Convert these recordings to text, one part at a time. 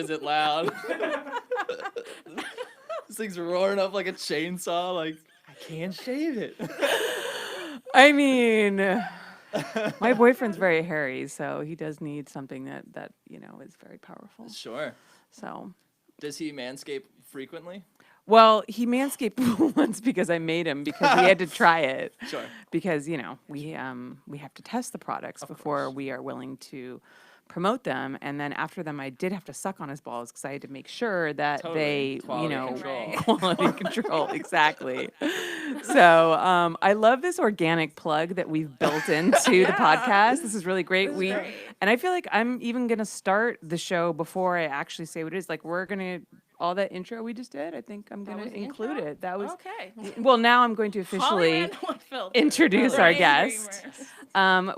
is it loud. This thing's roaring up like a chainsaw. Like, I can't shave it. I mean, my boyfriend's very hairy, so he does need something that is very powerful. Sure. So, Does he manscape frequently? well, he manscaped once because I made him because he had to try it. Sure. Because we have to test the products before we are willing to promote them, and then after them I did have to suck on his balls because I had to make sure that Totally. they Quality control. quality control, exactly. So I love this organic plug that we've built into the podcast. This is really great. And I feel like I'm even gonna start the show before I actually say what it is. Like, we're gonna all that intro we just did, I think I'm going to include it. That was okay. Well, now I'm going to officially introduce our guest.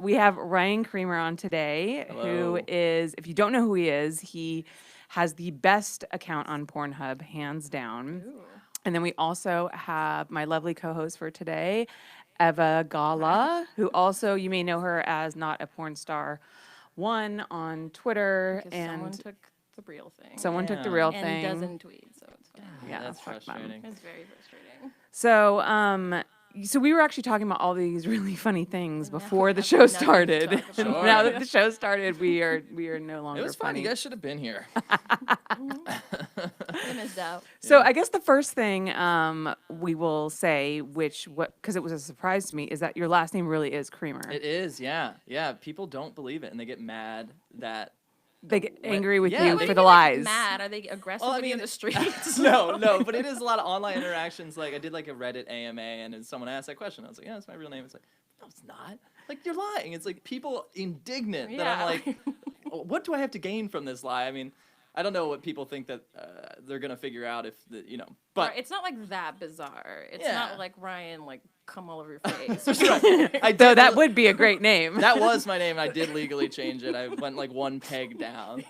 We have Ryan Creamer on today. Hello. Who is, if you don't know who he has the best account on Pornhub, hands down. Ooh. And then we also have my lovely co-host for today, Eva Gala, who also, you may know her as Not a Porn Star 1 on Twitter. Because and someone took the real thing. Someone took the real thing. And doesn't tweet, so it's fine. Yeah, that's fuck them. frustrating. It's very frustrating. So we were actually talking about all these really funny things before the show started. Sure. Now that the show started, we are no longer It was fun. funny. You guys should have been here. I missed out. So I guess the first thing we will say, because it was a surprise to me, is that your last name really is Creamer. It is, yeah. Yeah, people don't believe it, and they get mad that... They get angry with Yeah, you they for get, the Like, lies. mad? Are they aggressive with you in the streets? No, but it is a lot of online interactions. Like, I did like a Reddit AMA, and then someone asked that question. I was like, yeah, that's my real name. It's like, no, it's not. Like, you're lying. It's like people indignant that I'm like, what do I have to gain from this lie? I mean, I don't know what people think that they're going to figure out if, but... Right, it's not like that bizarre. It's Yeah. not like Ryan, like, come all over your face. Though that would be a great name. That was my name. I did legally change it. I went like one peg down.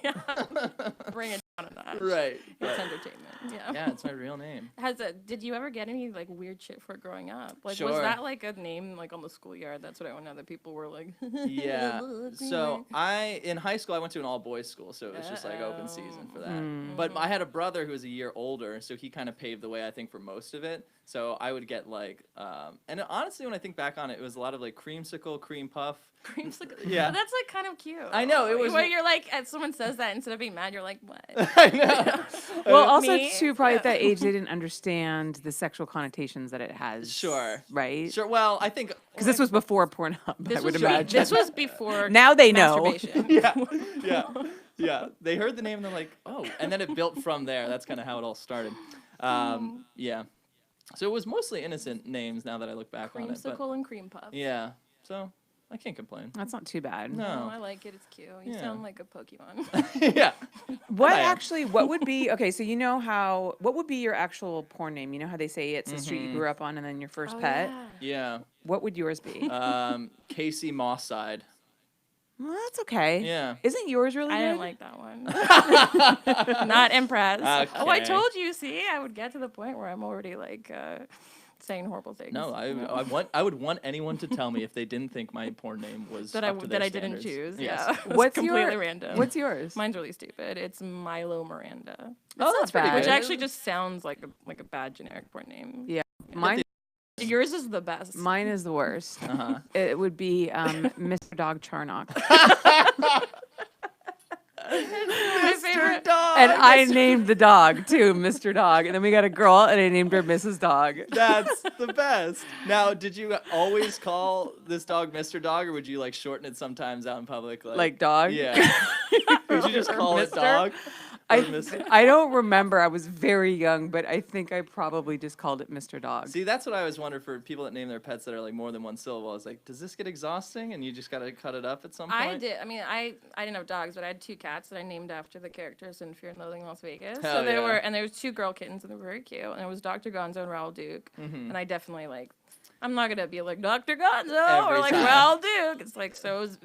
Bring it down a notch. Right. It's entertainment. Yeah. Yeah, it's my real name. Did you ever get any like weird shit for growing up? Like, Sure. was that like a name like on the schoolyard? That's what I want to know. That people were like. Yeah. So in high school I went to an all boys school, so it was just like open season for that. But I had a brother who was a year older, so he kind of paved the way I think for most of it. So I would get like, and honestly, when I think back on it, it was a lot of like creamsicle, cream puff. Creamsicle. Yeah. But that's like kind of cute. I know, it was- Where you're like, as someone says that, instead of being mad, you're like, what? I know. Well, also Me? too, probably at that age they didn't understand the sexual connotations that it has. Sure. Right. Sure. Well, I think Because this was before Pornhub, I would imagine. This was before. Now they know. masturbation. yeah. They heard the name and they're like, oh, and then it built from there. That's kind of how it all started. Yeah. So it was mostly innocent names now that I look back on it. But Creamsicle and cream puff. yeah. So I can't complain. That's not too bad. No. Oh, I like it. It's cute. You Yeah. sound like a Pokemon. Yeah. What would be, okay, so what would be your actual porn name? You know how they say it's the street you grew up on and then your first pet? Yeah. What would yours be? Casey Mosside. Well, that's okay. Yeah. Isn't yours really I good? didn't like that one. Not impressed. Oh, I Okay. told you. See, I would get to the point where I'm already like saying horrible things. No, you know? I would want anyone to tell me if they didn't think my porn name was that up to their I didn't standards. choose. Yes. Yeah, It was What's completely random. What's yours? Mine's really stupid. It's Milo Miranda. Oh, that's pretty bad. Which good. actually just sounds like a bad generic porn name. Yeah. Mine Yours is the best. Mine is the worst. Uh-huh. It would be Mr. Dog Charnock. My favorite. Dog. And I named the dog too, Mr. Dog. And then we got a girl and I named her Mrs. Dog. That's the best. Now, did you always call this dog Mr. Dog, or would you like shorten it sometimes out in public? Like dog? Yeah. Would you just call it Mr.? dog? I don't remember. I was very young, but I think I probably just called it Mr. Dog. See, that's what I always wonder for people that name their pets that are like more than one syllable. I was like, does this get exhausting and you just got to cut it up at some point? I did. I mean, I didn't have dogs, but I had 2 cats that I named after the characters in Fear and Loathing in Las Vegas. Hell So there yeah. there was 2 girl kittens and they were very cute. And it was Dr. Gonzo and Raoul Duke. Mm-hmm. And I definitely I'm not gonna be like Dr. Gonzo Every or like time. Raoul Duke. It's like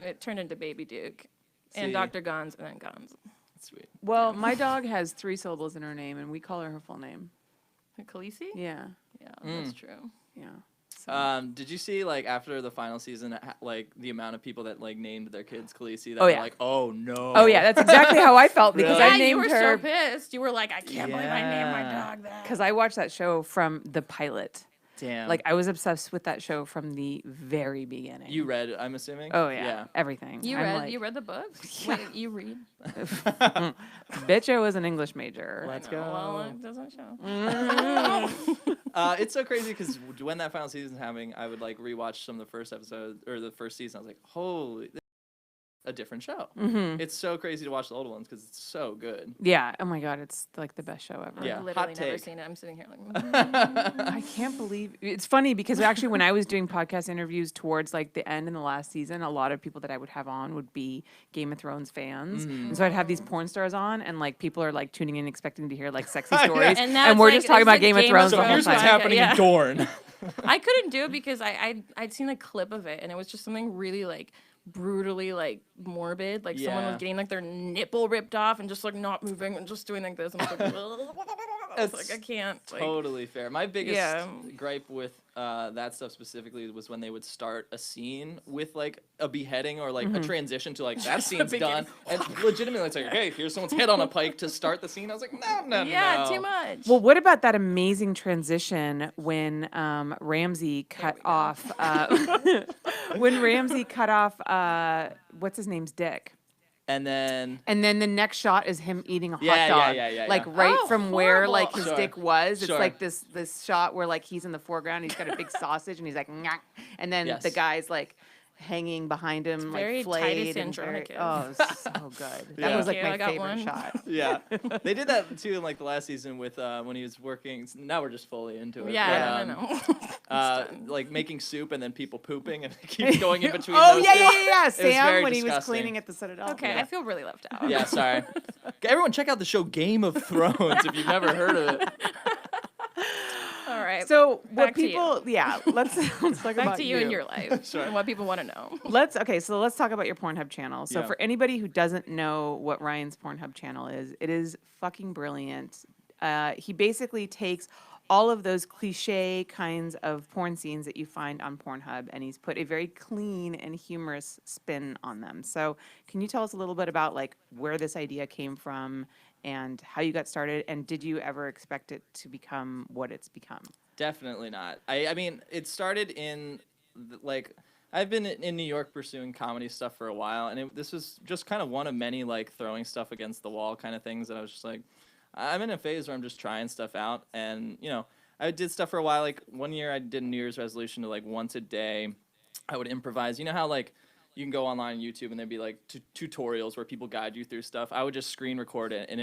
it turned into Baby Duke and See. Dr. Gonzo and then Gonzo. Sweet. Well, my dog has 3 syllables in her name, and we call her full name. Khaleesi? Yeah, Yeah, Mm. that's true. yeah. awesome. Did you see like after the final season, like the amount of people that like named their kids Khaleesi? That Oh, were yeah. like, oh no. Oh yeah, that's exactly how I felt because Really? Yeah, I named you were her so pissed. You were like, I can't believe I named my Yeah. dog that. because I watched that show from the pilot. Damn. Like I was obsessed with that show from the very beginning. You read, I'm assuming. Oh yeah, everything. You I'm read like, you read the books? Wait, you read? bitch, I was an English major. Let's Oh, go. well, it doesn't show. It's so crazy because when that final season's happening, I would like rewatch some of the first episodes or the first season. I was like, holy, this is a different show. Mm-hmm. It's so crazy to watch the older ones because it's so good. Yeah. Oh my god, it's like the best show ever. Yeah. I've literally hot never take. seen it. I'm sitting here like, I can't believe it's funny because actually when I was doing podcast interviews towards like the end in the last season, a lot of people that I would have on would be Game of Thrones fans. And so I'd have these porn stars on and like people are like tuning in expecting to hear like sexy stories. And now And we're it's just like, talking it's about a Game of Game of Thrones So the whole Thrones here's what's time. happening Yeah. in Dorne. I couldn't do it because I'd seen a clip of it and it was just something really like brutally like morbid. Like someone Yeah. was getting like their nipple ripped off and just like not moving and just doing like this. And I was like, I was like, I can't. Like, Totally fair. My biggest Yeah. gripe with that stuff specifically was when they would start a scene with like a beheading or like a transition to like that scene's done, and legitimately it's like, okay, here's someone's head on a pike to start the scene. I was like, no, yeah, no. too much. Well, what about that amazing transition when Ramsey cut off when Ramsey cut off what's his name's dick? And then And then the next shot is him eating a hot Yeah, dog. yeah, like yeah. right Oh, from where like horrible. his Sure. dick was. It's Sure. like this shot where like he's in the foreground, he's got a big sausage and he's like Nyah, and then Yes. the guy's like hanging behind him very like Titus flayed and very, Andronicus. oh, it was so good. That Yeah. was like Okay, my I got favorite one. shot. yeah, they did that too in like the last season with when he was working. Now we're just fully into it. Yeah, but, I know. like making soup and then people pooping and it keeps going in between. Oh those yeah, two. yeah, yeah, yeah. was Sam very when he was disgusting. cleaning at the Citadel. Okay, Yeah. I feel really left out. Yeah, sorry. Everyone, check out the show Game of Thrones if you've never heard of it. All right. So what Back to you. people yeah, let's talk back about to you and your life Sure. and what people want to know. Let's talk about your Pornhub channel. So Yeah. for anybody who doesn't know what Ryan's Pornhub channel is, it is fucking brilliant. He basically takes all of those cliche kinds of porn scenes that you find on Pornhub, and he's put a very clean and humorous spin on them. So can you tell us a little bit about like where this idea came from and how you got started, and did you ever expect it to become what it's become? Definitely not. I mean, it started in like I've been in New York pursuing comedy stuff for a while, and this was just kind of one of many like throwing stuff against the wall kind of things that I was just like, I'm in a phase where I'm just trying stuff out, and you know, I did stuff for a while. Like one year, I did a New Year's resolution to like once a day, I would improvise. You know how like you can go online on YouTube and there'd be like tutorials where people guide you through stuff. I would just screen record it and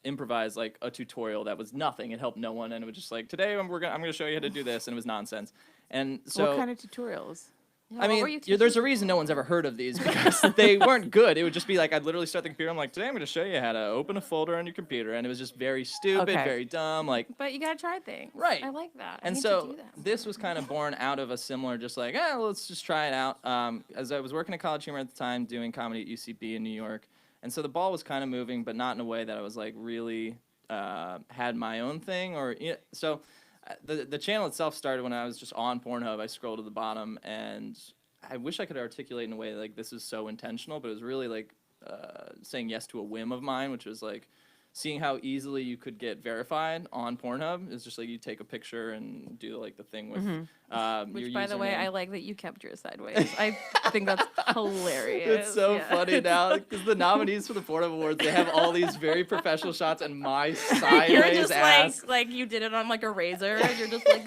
improvise like a tutorial that was nothing. It helped no one, and it was just like, today I'm gonna show you how to do this, and it was nonsense. And so What kind of tutorials? Yeah, I what mean, were you there's a teaching reason no one's ever heard of these because they weren't good. It would just be like I'd literally start the computer. I'm like, today I'm going to show you how to open a folder on your computer, and it was just very stupid, Okay. very dumb. Like, But you gotta try things. Right. I like that. I and need so to do that. this was kind of born out of a similar, just like, let's just try it out. As I was working at College Humor at the time, doing comedy at UCB in New York, and so the ball was kind of moving, but not in a way that I was like really had my own thing, or you know, so. The channel itself started when I was just on Pornhub. I scrolled to the bottom, and I wish I could articulate in a way like this is so intentional, but it was really like saying yes to a whim of mine, which was like seeing how easily you could get verified on Pornhub. It's just like you take a picture and do like the thing with Which, your by the way, username. I like that you kept yours sideways. I think that's hilarious. It's so Yeah. funny now because the nominees for the Pornhub Awards, they have all these very professional shots and my sideways You're just ass. like you did it on like a razor. And you're just like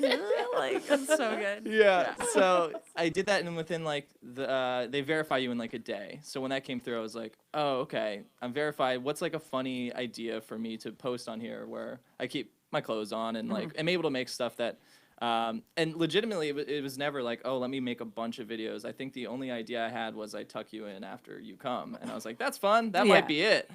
it's so good. Yeah. So I did that, and within like they verify you in like a day. So when that came through, I was like, oh, okay, I'm verified. What's like a funny idea for me to post on here where I keep my clothes on and like am able to make stuff that. And legitimately, it was never like, oh, let me make a bunch of videos. I think the only idea I had was I tuck you in after you come, and I was like, that's fun. That Yeah. might be it.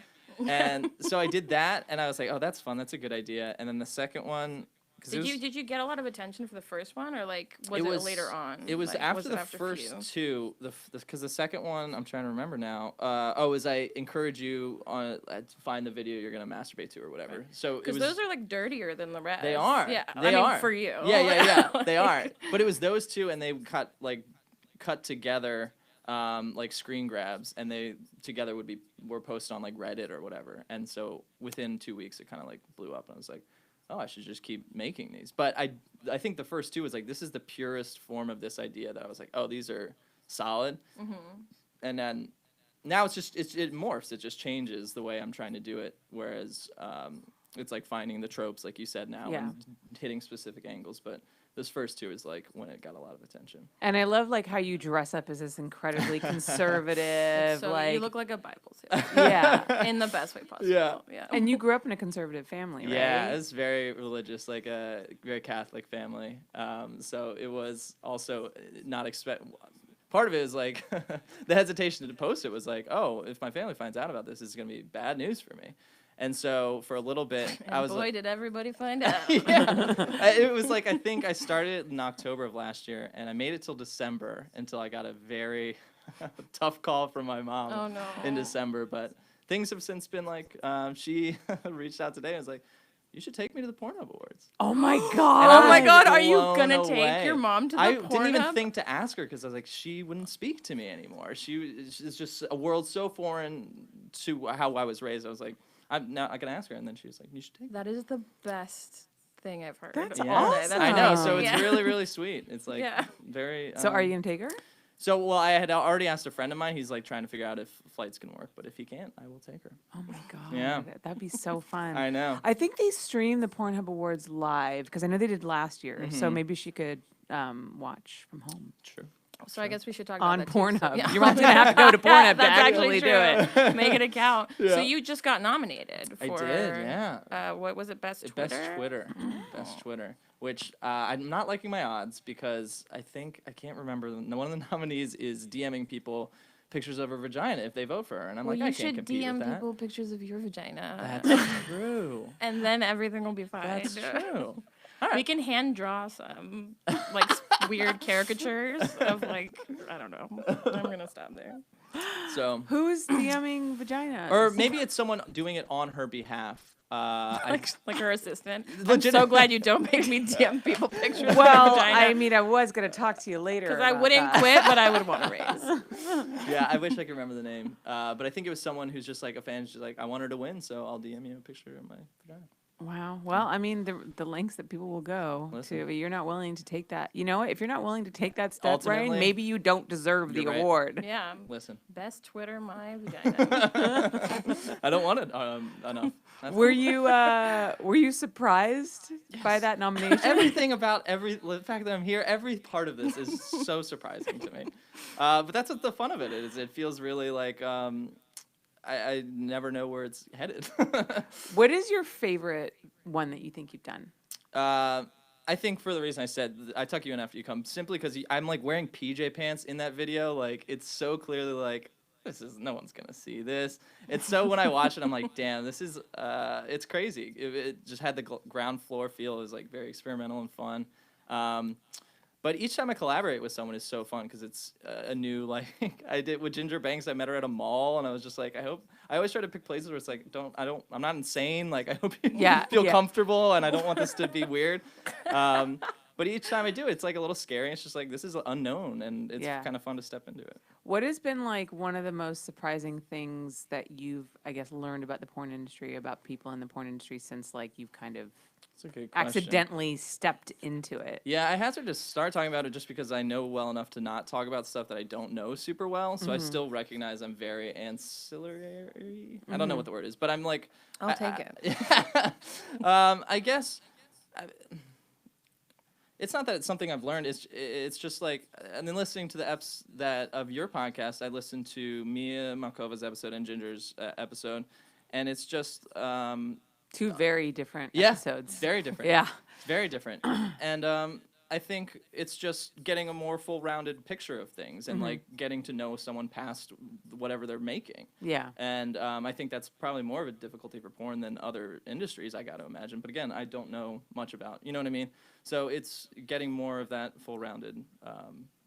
And so I did that, and I was like, oh, that's fun. That's a good idea. And then the second one Did you get a lot of attention for the first one, or like was it later on? It was Like, after it the first two. Because the second one, I'm trying to remember now. Is I encourage you on to find the video you're gonna masturbate to or whatever. Right. So because those are like dirtier than the rest. They are. Yeah, They are for you. Yeah. They are. But it was those two, and they cut together. Like screen grabs, and they together were posted on like Reddit or whatever, and so within 2 weeks it kind of like blew up, and I was like, oh, I should just keep making these. But I think the first two was like, this is the purest form of this idea that I was like, oh, these are solid, and then now it morphs, it just changes the way I'm trying to do it, whereas it's like finding the tropes like you said now and hitting specific angles, but this first two is like when it got a lot of attention. And I love like how you dress up as this incredibly conservative, so like you look like a Bible student. yeah, In the best way possible. Yeah. and you grew up in a conservative family, right? Yeah, it's very religious, like a very Catholic family. So it was also not part of it is like the hesitation to post it was like, oh, if my family finds out about this, it's gonna be bad news for me. And so for a little bit, And I was boy, like, did everybody find out. it was like, I think I started in October of last year, and I made it till December until I got a very tough call from my mom Oh, no. in December. But things have since been like, she reached out today and was like, you should take me to the Pornhub Awards. Oh my And god! Oh I my was God, are you blown gonna away. take your mom to the I didn't even Pornhub? think to ask her because I was like, she wouldn't speak to me anymore. It's just a world so foreign to how I was raised. I was like, I'm not gonna ask her, and then she was like, "You should take." That is the best thing I've heard. That's all day. awesome. I know. So it's Yeah. really, really sweet. It's like Yeah. very. So are you gonna take her? So well, I had already asked a friend of mine. He's like trying to figure out if flights can work, but if he can't, I will take her. Oh my god! Yeah. That'd be so fun. I know. I think they stream the Pornhub Awards live because I know they did last year. So Mm-hmm. maybe she could watch from home True. So I guess we should talk on about that too. Pornhub. So, yeah. Your mom's gonna have to go to Pornhub to That's actually do it. true. Make it a count. Yeah. So you just got nominated for. I did. Yeah. What was it? Best Twitter. Best Twitter. Best Twitter. Which I'm not liking my odds because I can't remember. One of the nominees is DMing people pictures of her vagina if they vote for her, and I'm Well, like, you I can't should compete DM with that. people pictures of your vagina. That's true. And then everything will be fine. That's true. We can hand draw some like weird caricatures of like I don't know. I'm gonna stop there. So, Who's DMing vaginas? or maybe it's someone doing it on her behalf. Like her assistant. I'm Legit- so glad you don't make me DM people pictures of well, my vagina. I mean, I was gonna talk to you later because I about wouldn't that. quit, but I would want to raise. Yeah, I wish I could remember the name. But I think it was someone who's just like a fan. She's like, I want her to win, so I'll DM you a picture of my vagina. Wow. Well, I mean, the lengths that people will go Listen. to, but you're not willing to take that. You know what? If you're not willing to take that step, Ryan, Ultimately, maybe you don't deserve the you're right. award. Yeah. Listen, Best Twitter my vagina. I don't want it enough. Were you surprised by that nomination? Everything about the fact that I'm here, every part of this is so surprising to me. But that's what the fun of it is. It feels really like I never know where it's headed. What is your favorite one that you think you've done? I think for the reason I said, I tuck you in after you come, simply because I'm like wearing PJ pants in that video. Like it's so clearly like, no one's gonna see this. It's so when I watch it, I'm like, damn, this is, it's crazy. It just had the ground floor feel. It was like very experimental and fun. But each time I collaborate with someone is so fun because it's a new, like, I did with Ginger Banks. I met her at a mall, and I was just like, I always try to pick places where it's like, I'm not insane. Like, I hope you feel comfortable, and I don't want this to be weird. But each time I do it, it's like a little scary. It's just like, this is unknown, and it's kind of fun to step into it. What has been like one of the most surprising things that you've, I guess, learned about the porn industry, about people in the porn industry since like you've kind of That's a good question. accidentally stepped into it? Yeah, I had to just start talking about it just because I know well enough to not talk about stuff that I don't know super well. So I still recognize I'm very ancillary. I don't know what the word is, but I'm like... I'll take it. I guess... It's not that it's something I've learned. It's just like, and then listening to the eps of your podcast, I listened to Mia Malkova's episode and Ginger's episode, and it's just... Two very different yeah, episodes. very different. Yeah. Very different. And I think it's just getting a more full-rounded picture of things and like getting to know someone past whatever they're making. Yeah. And I think that's probably more of a difficulty for porn than other industries, I got to imagine. But again, I don't know much about, you know what I mean? So it's getting more of that full-rounded.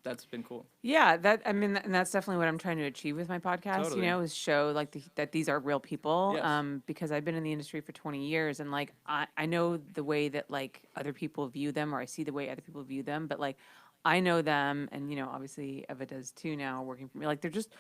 That's been cool. Yeah, and that's definitely what I'm trying to achieve with my podcast. Totally. You know, is show like that these are real people. Yes. Because I've been in the industry for 20 years, and like I know the way that like other people view them, or I see the way other people view them. But like I know them, and you know, obviously Eva does too now, working for me. Like they're just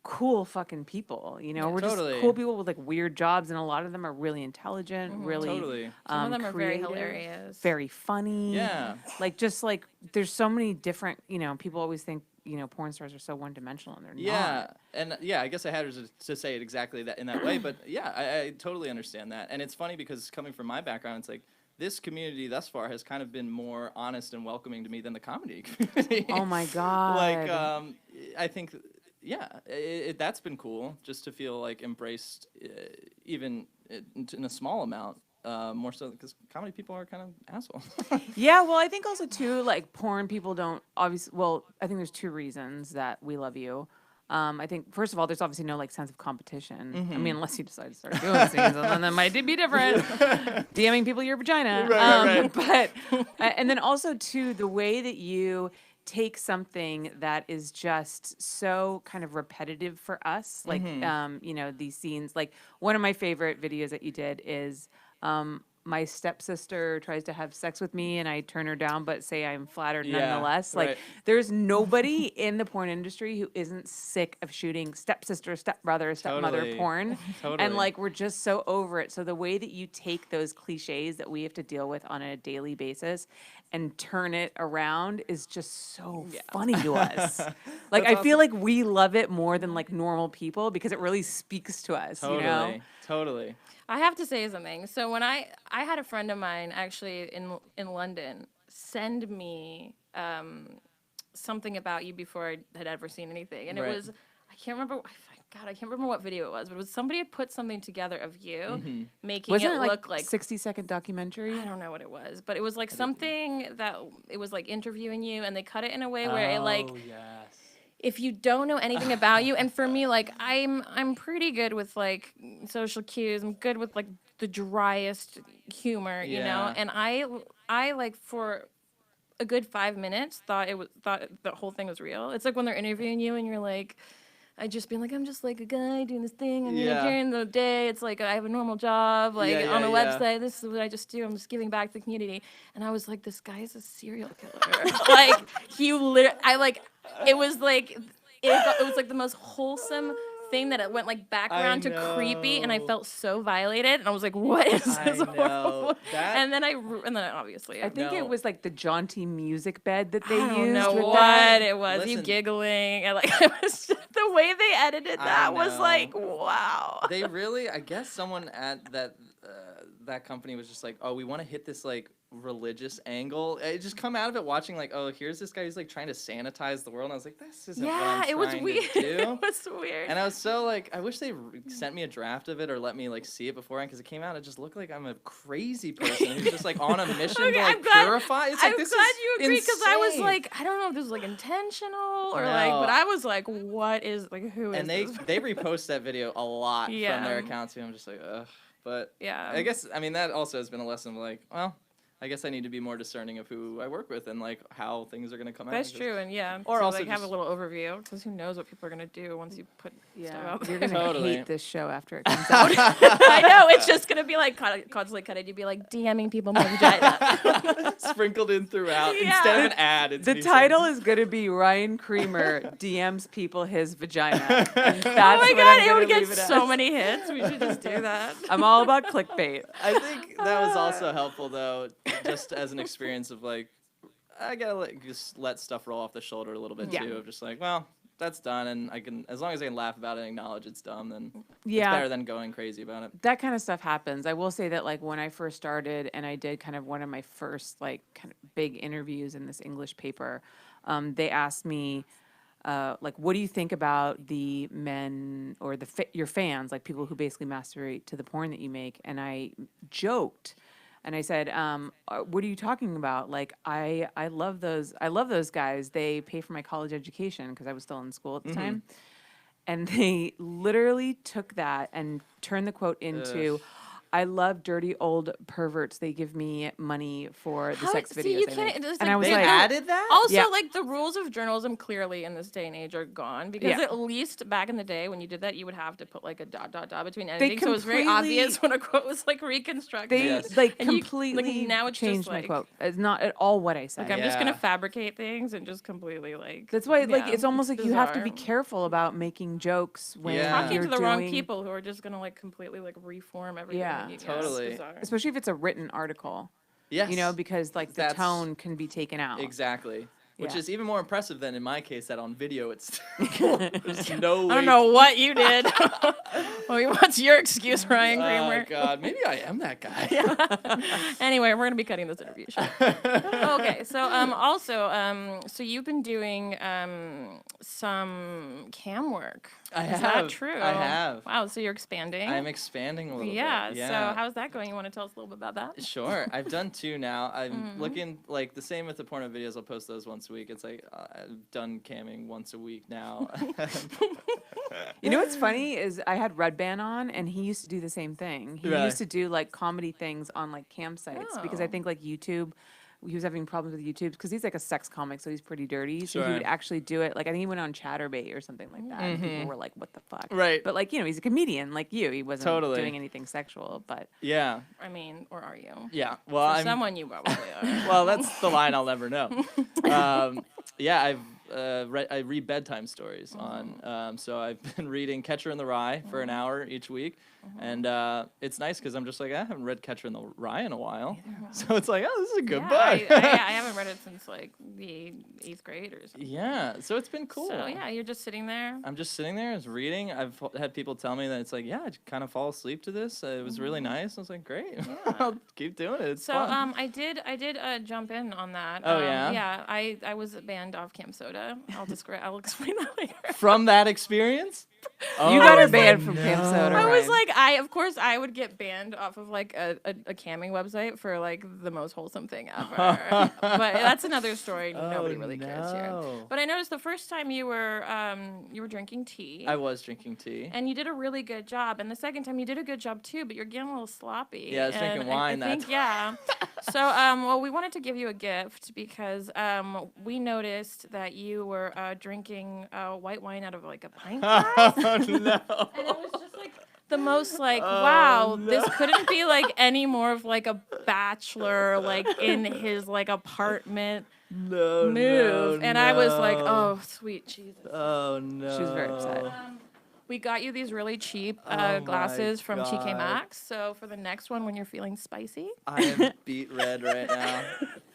cool fucking people. You know, we're Totally. just cool people with like weird jobs, and a lot of them are really intelligent, really Totally. Some of them are very creative, hilarious. very funny. Yeah. Like just like there's so many different, you know, people always think, you know, porn stars are so one dimensional, and they're Yeah, not. and yeah, I guess I had to say it exactly that in that way, but yeah, I totally understand that, and it's funny because coming from my background, it's like this community thus far has kind of been more honest and welcoming to me than the comedy community. Oh my god. Like, I think, yeah, that's been cool just to feel like embraced, even in a small amount. More so because comedy people are kind of assholes. Yeah, well, I think also too, like porn people don't obviously. Well, I think there's two reasons that we love you. I think first of all, there's obviously no like sense of competition. I mean, unless you decide to start doing scenes, and then that might be different. DMing people your vagina, Right. but and then also too, the way that you take something that is just so kind of repetitive for us, like you know, these scenes. Like one of my favorite videos that you did is. My stepsister tries to have sex with me and I turn her down, but say I'm flattered nonetheless. Like, right. there's nobody in the porn industry who isn't sick of shooting stepsister, stepbrother, stepmother Totally. porn. Totally. And like, we're just so over it. So the way that you take those cliches that we have to deal with on a daily basis and turn it around is just so funny to us. Like, That's I feel like we love it more than like normal people because it really speaks to us, Totally. you know? Totally. I have to say something. So when I had a friend of mine actually in London send me something about you before I had ever seen anything, and Right. it was I can't remember. God, I can't remember what video it was, but it was somebody had put something together of you making Wasn't it it like look like 60-second documentary? I don't know what it was, but it was like something that it was like interviewing you, and they cut it in a way where it like yes. if you don't know anything about you, and for me, like I'm pretty good with like social cues. I'm good with like the driest humor, you know. Yeah. And I like for a good 5 minutes thought the whole thing was real. It's like when they're interviewing you and you're like. I just being like, I'm just like a guy doing this thing. And Yeah. during the day, it's like I have a normal job, like Yeah, on a yeah, yeah. website. This is what I just do. I'm just giving back to the community. And I was like, this guy is a serial killer. Like he literally, it was like it was like the most wholesome thing that it went like background to creepy, and I know. felt so violated. And I was like, what is I this know. horrible? That- And then obviously I think No. it was like the jaunty music bed that they I don't used. know with what that. it was. You Listen. giggling, and like it was just, the way they edited that was know. like, wow. They really, I guess someone at that company was just like, oh, we want to hit this like religious angle. It just come out of it watching like, oh, here's this guy who's like trying to sanitize the world. And I was like, this isn't what Yeah, I'm it was trying weird. to do. It was weird. And I was so like, I wish they sent me a draft of it or let me like see it beforehand because it came out. It just looked like I'm a crazy person who's just like on a mission Okay, to like I'm glad- purify. It's like I'm this glad is you agree because I was insane. like, I don't know if this was like intentional or like, No. but I was like, what is like who is And they this? they repost that video a lot from their Yeah. accounts too. I'm just like, ugh. But Yeah. I guess I mean that also has been a lesson of like, well, I guess I need to be more discerning of who I work with and like how things are gonna come out. That's 'cause- true, and yeah, Or so also like have a just- little overview because who knows what people are gonna do once you put stuff out there. You're gonna Totally. hate this show after it comes out. I know it's just gonna be like constantly cut it. You'd be like DMing people my vagina. Sprinkled in throughout Yeah. instead of an ad. It's The me title saying- is gonna be Ryan Creamer DMs people his vagina. And that's Oh my what god, I'm it gonna would get leave so as. many hits. We should just do that. I'm all about clickbait. I think that was also helpful though, just as an experience of like, I gotta just let stuff roll off the shoulder a little bit Yeah. too. Of just like, well, that's done, and I can, as long as I can laugh about it and acknowledge it's dumb, then Yeah. it's better than going crazy about it. That kind of stuff happens. I will say that like when I first started and I did kind of one of my first like kind of big interviews in this English paper, they asked me like, what do you think about the men or your fans, like people who basically masturbate to the porn that you make? And I joked And I said, what are you talking about? Like, I love those guys. They pay for my college education because I was still in school at the time. And they literally took that and turned the quote into, I love dirty old perverts. They give me money for the sex videos. See, you I can't. make." It's And like, I was They like, added that? also, Yeah. like the rules of journalism clearly in this day and age are gone because Yeah. at least back in the day when you did that, you would have to put like a ... between anything, so it was very completely- obvious when a quote was like reconstructed. they Yes. like And you- like, completely now it's just, changed my like- quote. It's not at all what I said. Like I'm just gonna Yeah. fabricate things and just completely like. That's why, like, yeah, it's almost like you have to be bizarre. careful about making jokes when Yeah. Talking you're to the wrong doing- people who are just gonna like completely like reform everything. Yeah. and it's Totally. bizarre. especially if it's a written article. Yes. You know, because like the That's- tone can be taken out. Exactly. Which Yeah. is even more impressive than in my case that on video it's there's no way. I don't know what you did. Well, what's your excuse, Ryan Oh Kramer? God, maybe I am that guy. Anyway, we're gonna be cutting this interview short. Okay, so also so you've been doing some cam work. I Is have. that true? I have. Wow, so you're expanding. I'm expanding a little yeah, bit. So how's that going? You want to tell us a little bit about that? Sure. I've done 2 now. I'm Mm-hmm. looking like the same with the porno videos. I'll post those once a week. It's like I've done camming once a week now. You know what's funny is I had Rudban on, and he used to do the same thing. He Really? used to do like comedy things on like campsites because I Oh. think like YouTube. He was having problems with YouTube because he's like a sex comic, so he's pretty dirty. So he Sure. would actually do it. Like I think he went on Chatterbait or something like that. And people were like, "What the fuck?" Right. But like he's a comedian like you. He wasn't Totally. doing anything sexual. But yeah. I mean, or are you? Yeah. Well, For I'm. someone you probably are. Well, that's the line I'll never know. Yeah, I read bedtime stories on. So I've been reading Catcher in the Rye for an hour each week, and it's nice because I'm just like I haven't read Catcher in the Rye in a while, so it's like oh, this is a good Yeah, book. I haven't read it since like the 8th grade or something. Yeah, so it's been cool. So yeah, you're just sitting there. I'm just sitting there, just reading. I've had people tell me that it's like, yeah, I kind of fall asleep to this. It was really nice. I was like, great, I'll keep doing it. It's So fun. I did jump in on that. Oh, yeah? Yeah, I was banned off Camp Soda. I'll explain that later. From that experience, you got her Oh, banned from Camp Soda. I was Ryan. like, of course I would get banned off of like a camming website for like the most wholesome thing ever. But that's another story. Nobody really cares here. no. But I noticed the first time you were drinking tea. I was drinking tea. And you did a really good job. And the second time you did a good job too, but you're getting a little sloppy. Yeah, I was drinking And wine I that think, yeah. So, well, we wanted to give you a gift because we noticed that you were drinking white wine out of like a pint glass. Oh no. And it was just like the most like, wow, this couldn't be like any more of like a bachelor like in his like apartment No, move. no, And I was like, no. oh, sweet Jesus. Oh no. She was very upset. We got you these really cheap my glasses from TK God. Maxx. So for the next one, when you're feeling spicy, I am beat red right now.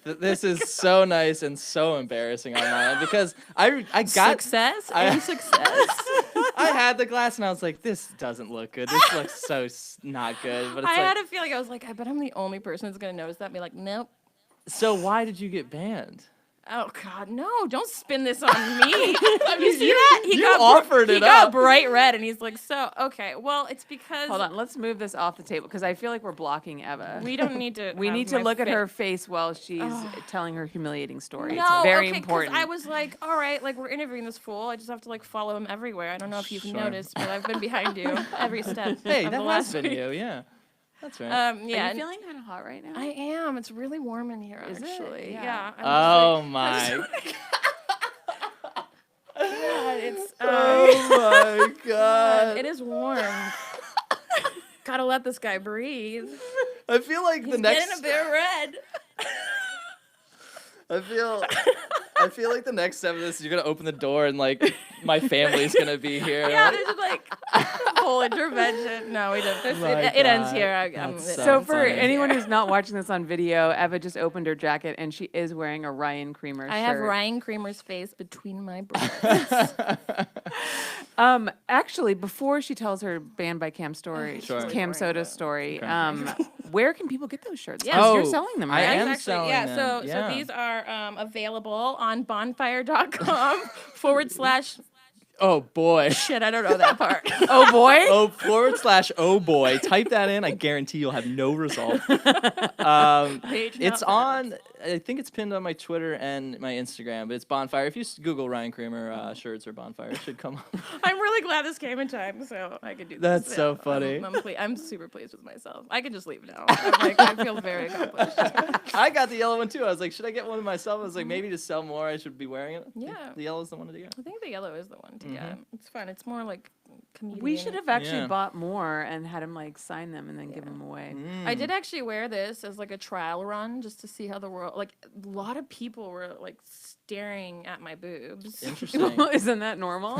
This is so nice and so embarrassing on my end because I got success I- and success. I had the glass and I was like, this doesn't look good. This looks so not good. But it's I like, had a feeling I was like, I bet I'm the only person that's gonna notice that. And be like, nope. so why did you get banned? Oh God, no! Don't spin this on me. You see that? you offered he it got up. bright red, and he's like, so okay. Well, it's because Hold on, let's move this off the table because I feel like we're blocking Eva. we don't need to. We have need to my look at fa- her face while she's telling her humiliating story. No, it's very okay, 'cause important. I was like, all right, like we're interviewing this fool. I just have to like follow him everywhere. I don't know if you've Sure. noticed, but I've been behind you every step. Hey, of that the last last video, yeah. That's right. Yeah. Are you and feeling kind of hot right now? I am. It's really warm in here, Is it? actually. Yeah. I'm oh just my. like, God, it's Oh my god. it is warm. Gotta let this guy breathe. I feel like the He's next getting a bit red. I feel like the next step of this, you're gonna open the door and like my family's gonna be here. Yeah, there's like whole intervention. No, we don't. My It ends God. here. That's it So ends for here. anyone who's not watching this on video, Eva just opened her jacket and she is wearing a Ryan Creamer shirt. I have Ryan Creamer's face between my breasts. Actually, before she tells her banned by Cam story, Sure. Cam Soda story, where can people get those shirts? Yes. 'Cause you're Oh, selling them, I right? am Actually, selling yeah. them, So yeah. these are available on bonfire.com /. Oh boy. Shit, I don't know that part. Oh boy. Oh boy. Type that in. I guarantee you'll have no result. Page It's not found. on. I think it's pinned on my Twitter and my Instagram. But it's Bonfire. If you Google Ryan Kramer shirts or Bonfire, it should come up. I'm really glad this came in time, so I could do this. That's so Yeah, funny. I'm super pleased with myself. I can just leave now. I feel very accomplished. I got the yellow one too. I was like, should I get one of myself? I was like, maybe to sell more, I should be wearing it. Yeah. The yellow's the one to get. I think the yellow is the one to get. It's fun. It's more like comedian. We should have actually Yeah. bought more and had him like sign them and then give them away. I did actually wear this as like a trial run just to see how the world. Like a lot of people were like staring at my boobs. Interesting. Isn't that normal?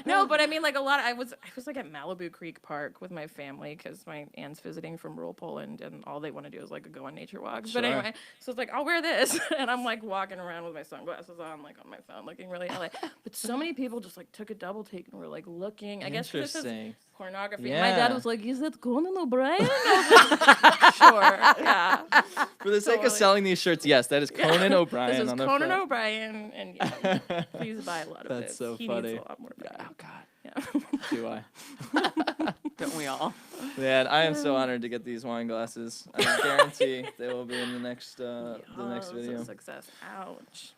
No, but I mean, like a lot. I was like at Malibu Creek Park with my family because my aunt's visiting from rural Poland, and all they want to do is like go on nature walks. But Sure. anyway, so it's like I'll wear this, and I'm like walking around with my sunglasses on, like on my phone, looking really LA. But so many people just like took a double take and were like looking. I guess this is Interesting. pornography. My dad Yeah. was like, "Is that Conan O'Brien?" I was like, sure, yeah. For the sake of Totally. selling these shirts, yes, that is Conan O'Brien This is on the Conan front. O'Brien, and yeah, please buy a lot of That's this. so He funny. needs a lot more. Oh money. God, Yeah. do I? Don't we all? Man, I am so honored to get these wine glasses. I guarantee they will be in the next the next Oh, it's a video. success. Ouch.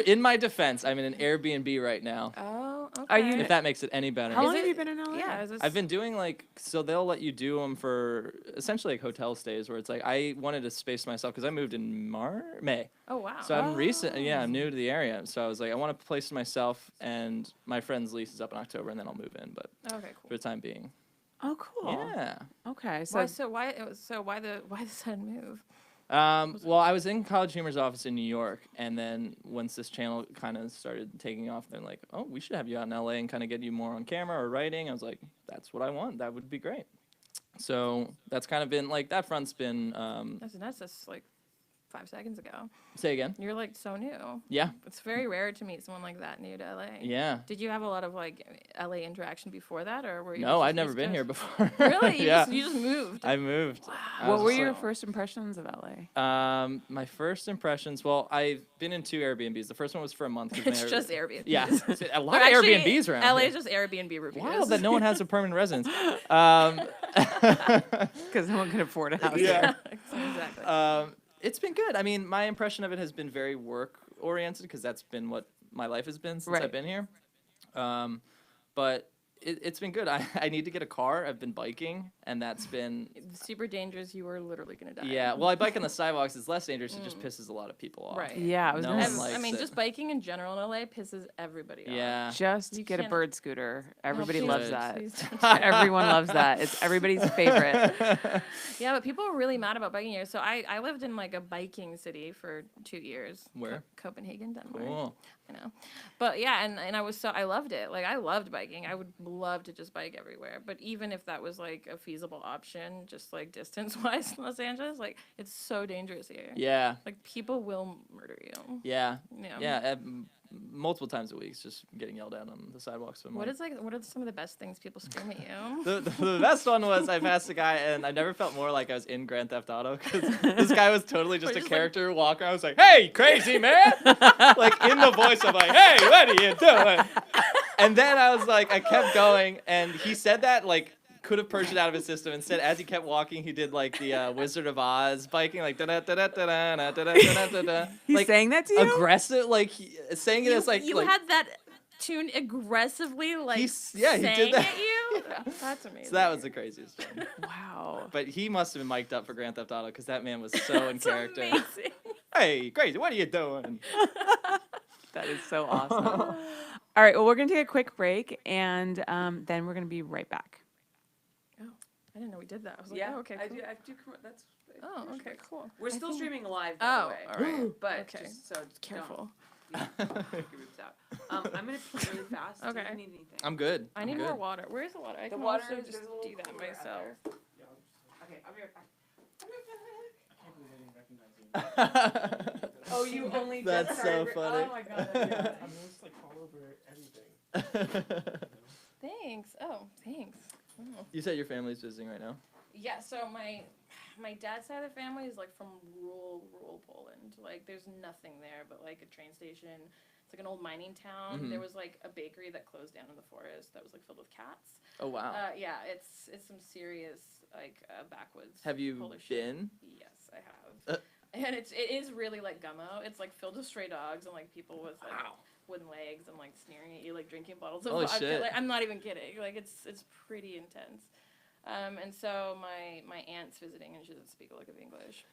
In my defense, I'm in an Airbnb right now. Oh, okay. Are you- If that makes it any better. How Is long have it- you been in LA? Yeah, is this, I've been doing like, so they'll let you do them for essentially like hotel stays where it's like I wanted to space myself because I moved in May. Oh wow. So I'm I'm new to the area. So I was like, I want a place to myself, and my friend's lease is up in October, and then I'll move in. But Okay, for cool. the time being, Oh, cool. yeah. Okay. Why So why the sudden move? Well, I was in College Humor's office in New York, and then once this channel kind of started taking off, they're like, "Oh, we should have you out in LA and kind of get you more on camera or writing." I was like, "That's what I want. That would be great." So that's kind of been like that front's been. That's just like 5 seconds ago. Say again. You're like so new. Yeah. It's very rare to meet someone like that new to LA. Yeah. Did you have a lot of like LA interaction before that, or were you? No, just I'd never East been here Coast? before. Really? yeah. You just moved. I moved. I what was were just your like- first impressions of LA? My first impressions. Well, I've been in 2 Airbnbs. The first one was for a month. 'cause It's my- just Airbnb. Yeah, a lot Or of actually, Airbnbs around. LA here. is just Airbnb reviews. Wow, that no one has a permanent residence. Because no one can afford a house. Yeah. Exactly. It's been good. I mean, my impression of it has been very work oriented because that's been what my life has been since Right. I've been here. But it's been good. I need to get a car. I've been biking, and that's been Super dangerous. You were literally gonna die. yeah. Well, I bike on the sidewalks. It's less dangerous. It just pisses a lot of people off. Right. Yeah, I was No gonna one s- likes I mean, it. just biking in general in LA pisses everybody off. Yeah. just You get a can't- bird scooter. Oh, Everybody please- loves Good. that. please don't. Everyone loves that. It's everybody's favorite. Yeah, but people are really mad about biking here. So I lived in like a biking city for 2 years. Where? Copenhagen, Denmark. Cool. I know. But yeah, and I loved it. Like I loved biking. I would love to just bike everywhere. But even if that was like a feasible option, just like distance wise in Los Angeles, like it's so dangerous here. Yeah. Like people will murder you. Yeah. Yeah. Yeah. Multiple times a week, it's just getting yelled at on the sidewalks. So I'm What like- are some of the best things people scream at you? The best one was I passed a guy and I never felt more like I was in Grand Theft Auto because this guy was totally just a Just like- character walker. I was like, "Hey, crazy man!" Like in the voice of like, "Hey, what are you doing?" And then I was like, I kept going, and he said that like could have purged it out of his system. Instead, as he kept walking, he did like the Wizard of Oz biking, like da da da da da da da da da da. He's Like saying that to you? aggressive, like saying it as like you like, had that tune aggressively like he did saying that. at you. That's amazing. So that was the craziest one. Wow. But he must have been mic'd up for Grand Theft Auto because that man was so in That's character. amazing. Hey, crazy, what are you doing? That is so awesome. All right, well, we're going to take a quick break, and then we're going to be right back. Oh, I didn't know we did that. I was like, oh, okay, cool. That's, Oh, okay, cool. We're I still think- streaming live, Oh, all right. but Okay. just so Careful. don't get groups out. I'm going to pee really fast. Okay. Do you need anything? I'm good. I I'm need good. more water. Where's the water? I The can water also is just there's a little do that cooler out myself. there. Okay, I'll be right back. Oh, you only That's just so started- funny. Oh my god. I'm just like all over everything. Thanks. Oh, thanks. Oh. You said your family's visiting right now? Yeah, so my dad's side of the family is like from rural Poland. Like there's nothing there but like a train station, It's like an old mining town. Mhm. There was like a bakery that closed down in the forest that was like filled with cats. Oh wow. Yeah, it's some serious like backwoods. Have you Polish shit. been? Yes, I have. And it is really like Gummo. It's like filled with stray dogs and like people with like wooden legs and like sneering at you, like drinking bottles of Holy vodka. shit. Like, I'm not even kidding. Like it's pretty intense. And so my aunt's visiting and she doesn't speak a lick of English.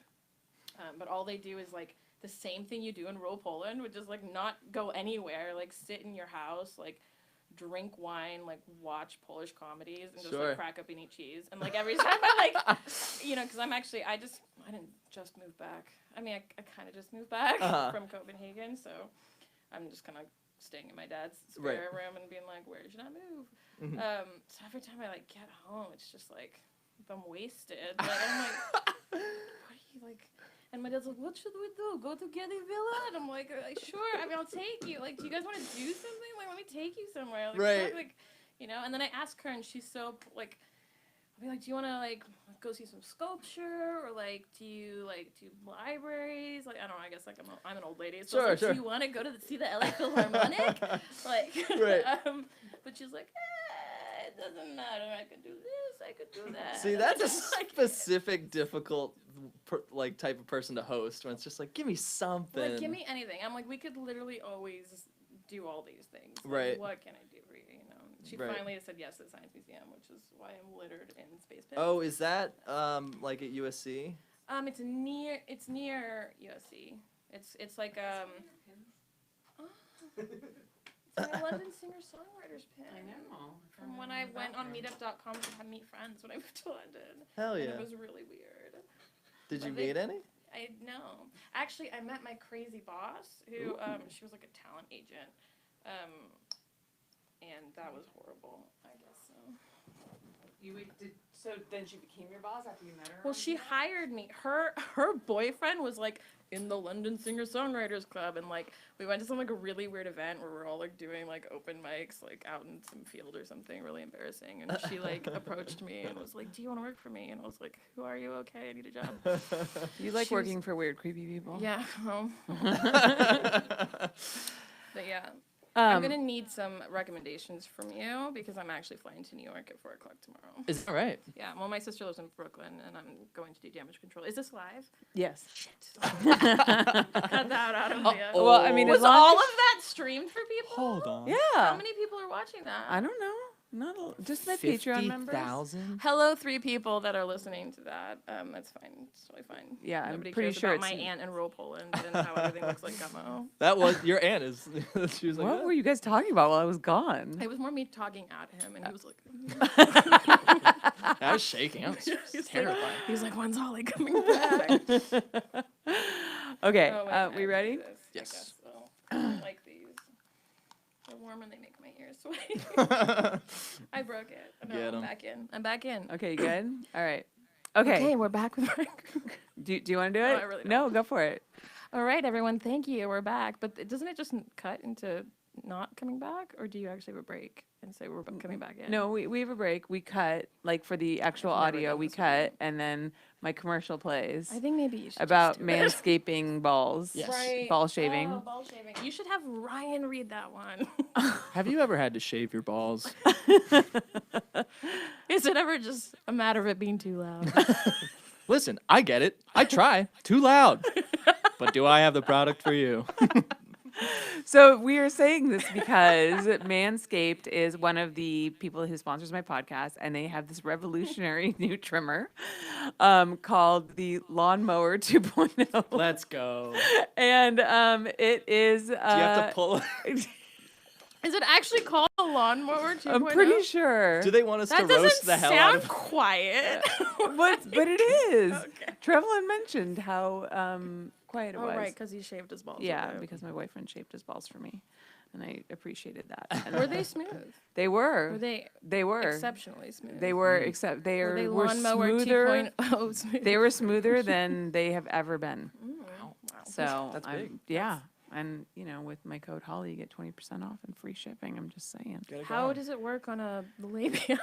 But all they do is like the same thing you do in rural Poland, which is like not go anywhere, like sit in your house, like drink wine, like watch Polish comedies and just Sure. like crack up and eat cheese. And like every time I like, because I didn't just move back. I mean, I kind of just moved back from Copenhagen, so I'm just kind of staying in my dad's spare room and being like, where should I move? Mhm. So every time I like get home, it's just like I'm wasted. Like I'm like, what are you like? And my dad's like, what should we do? Go to Getty Villa? And I'm like, sure. I mean, I'll take you. Like, do you guys want to do something? Like, let me take you somewhere. Like, Right. Like, And then I ask her, and she's so like, I'll be like, do you want to like go see some sculpture, or like, do you like do libraries? Like, I don't know. I guess like I'm an old lady. So I was like, do you want to go to see the LA Philharmonic? Like, Right. But she's like, it doesn't matter. I could do this. I could do that. See, And that's a I'm just like, specific, difficult, like type of person to host. When it's just like, give me something. like, give me anything. I'm like, we could literally always do all these things. Like, Right. What can I do for you? She Right. finally said yes to the Science Museum, which is why I'm littered in space pits. Oh, is that like at USC? It's near USC. It's like it's my London singer-songwriters pin. I know. From when I went on Meetup.com to meet friends when I moved to London. Hell And yeah. it was really weird. Did you But they- meet any? I know. Actually, I met my crazy boss, who she was like a talent agent, and that was horrible. I guess so. So then she became your boss after you met her? Well, she hired me. Her boyfriend was like in the London Singer-Songwriters Club, and like we went to some like a really weird event where we're all like doing like open mics like out in some field or something really embarrassing, and she like approached me and was like, do you want to work for me? And I was like, who are you? Okay, I need a job. You like She was- working for weird, creepy people? Yeah. Well. But yeah. I'm gonna need some recommendations from you because I'm actually flying to New York at 4 o'clock tomorrow. Is that right? Yeah, well, my sister lives in Brooklyn, and I'm going to do Damage Control. Is this live? Yes. Cut that out of the. Well, I mean, Was as long all as- of that streamed for people? Hold on. Yeah. How many people are watching that? I don't know. Not just my Patreon members. 50,000? Hello, 3 people that are listening to that. That's fine. It's totally fine. Yeah, I'm Nobody pretty cares sure about my it's- aunt in rural Poland and how everything looks like Gummo. That was your aunt. Is she was like, What "Oh." were you guys talking about while I was gone? It was more me talking at him, and he was like, I was shaking. I was He's terrified. He was like, when's Ollie coming back? Okay, Oh, wait, we I ready? do this. I Yes. guess so. I don't like these. They're warm and they make my ears sweaty. I broke it. No, Get 'em. I'm back in. I'm back in. Okay, you good? All right. Okay. we're back with Do you want to do No, it? I really don't. No, go for it. All right, everyone. Thank you. We're back. But doesn't it just cut into not coming back? Or do you actually have a break and say we're coming back in? No, we have a break. We cut, like for the actual I've never audio, done we this cut, and then my commercial plays I think maybe you should about just do it. manscaping balls. Yes. Right. Ball shaving. Oh, ball shaving. You should have Ryan read that one. Have you ever had to shave your balls? Is it ever just a matter of it being too loud? Listen, I get it. I try. Too loud. But do I have the product for you? So we are saying this because Manscaped is one of the people who sponsors my podcast, and they have this revolutionary new trimmer called the Lawnmower 2.0. Let's go. And it is. Do you have to pull? Is it actually called a lawnmower 2.0? I'm pretty sure. Do they want us That to doesn't roast the hell out sound of? quiet. But it is. Okay. Trevelyan mentioned how quiet it Oh, was. right, because he shaved his balls. Yeah, okay. because my boyfriend shaved his balls for me, and I appreciated that. And Were they smooth? They were. Were they They were. exceptionally smooth? They were. Except they Were they were lawnmower smoother. 2.0 smooth? They were smoother than they have ever been. Wow. So That's I'm- big. Yeah, and with my code Holly, you get 20% off and free shipping. I'm just saying. Get it How going. does it work on a labia?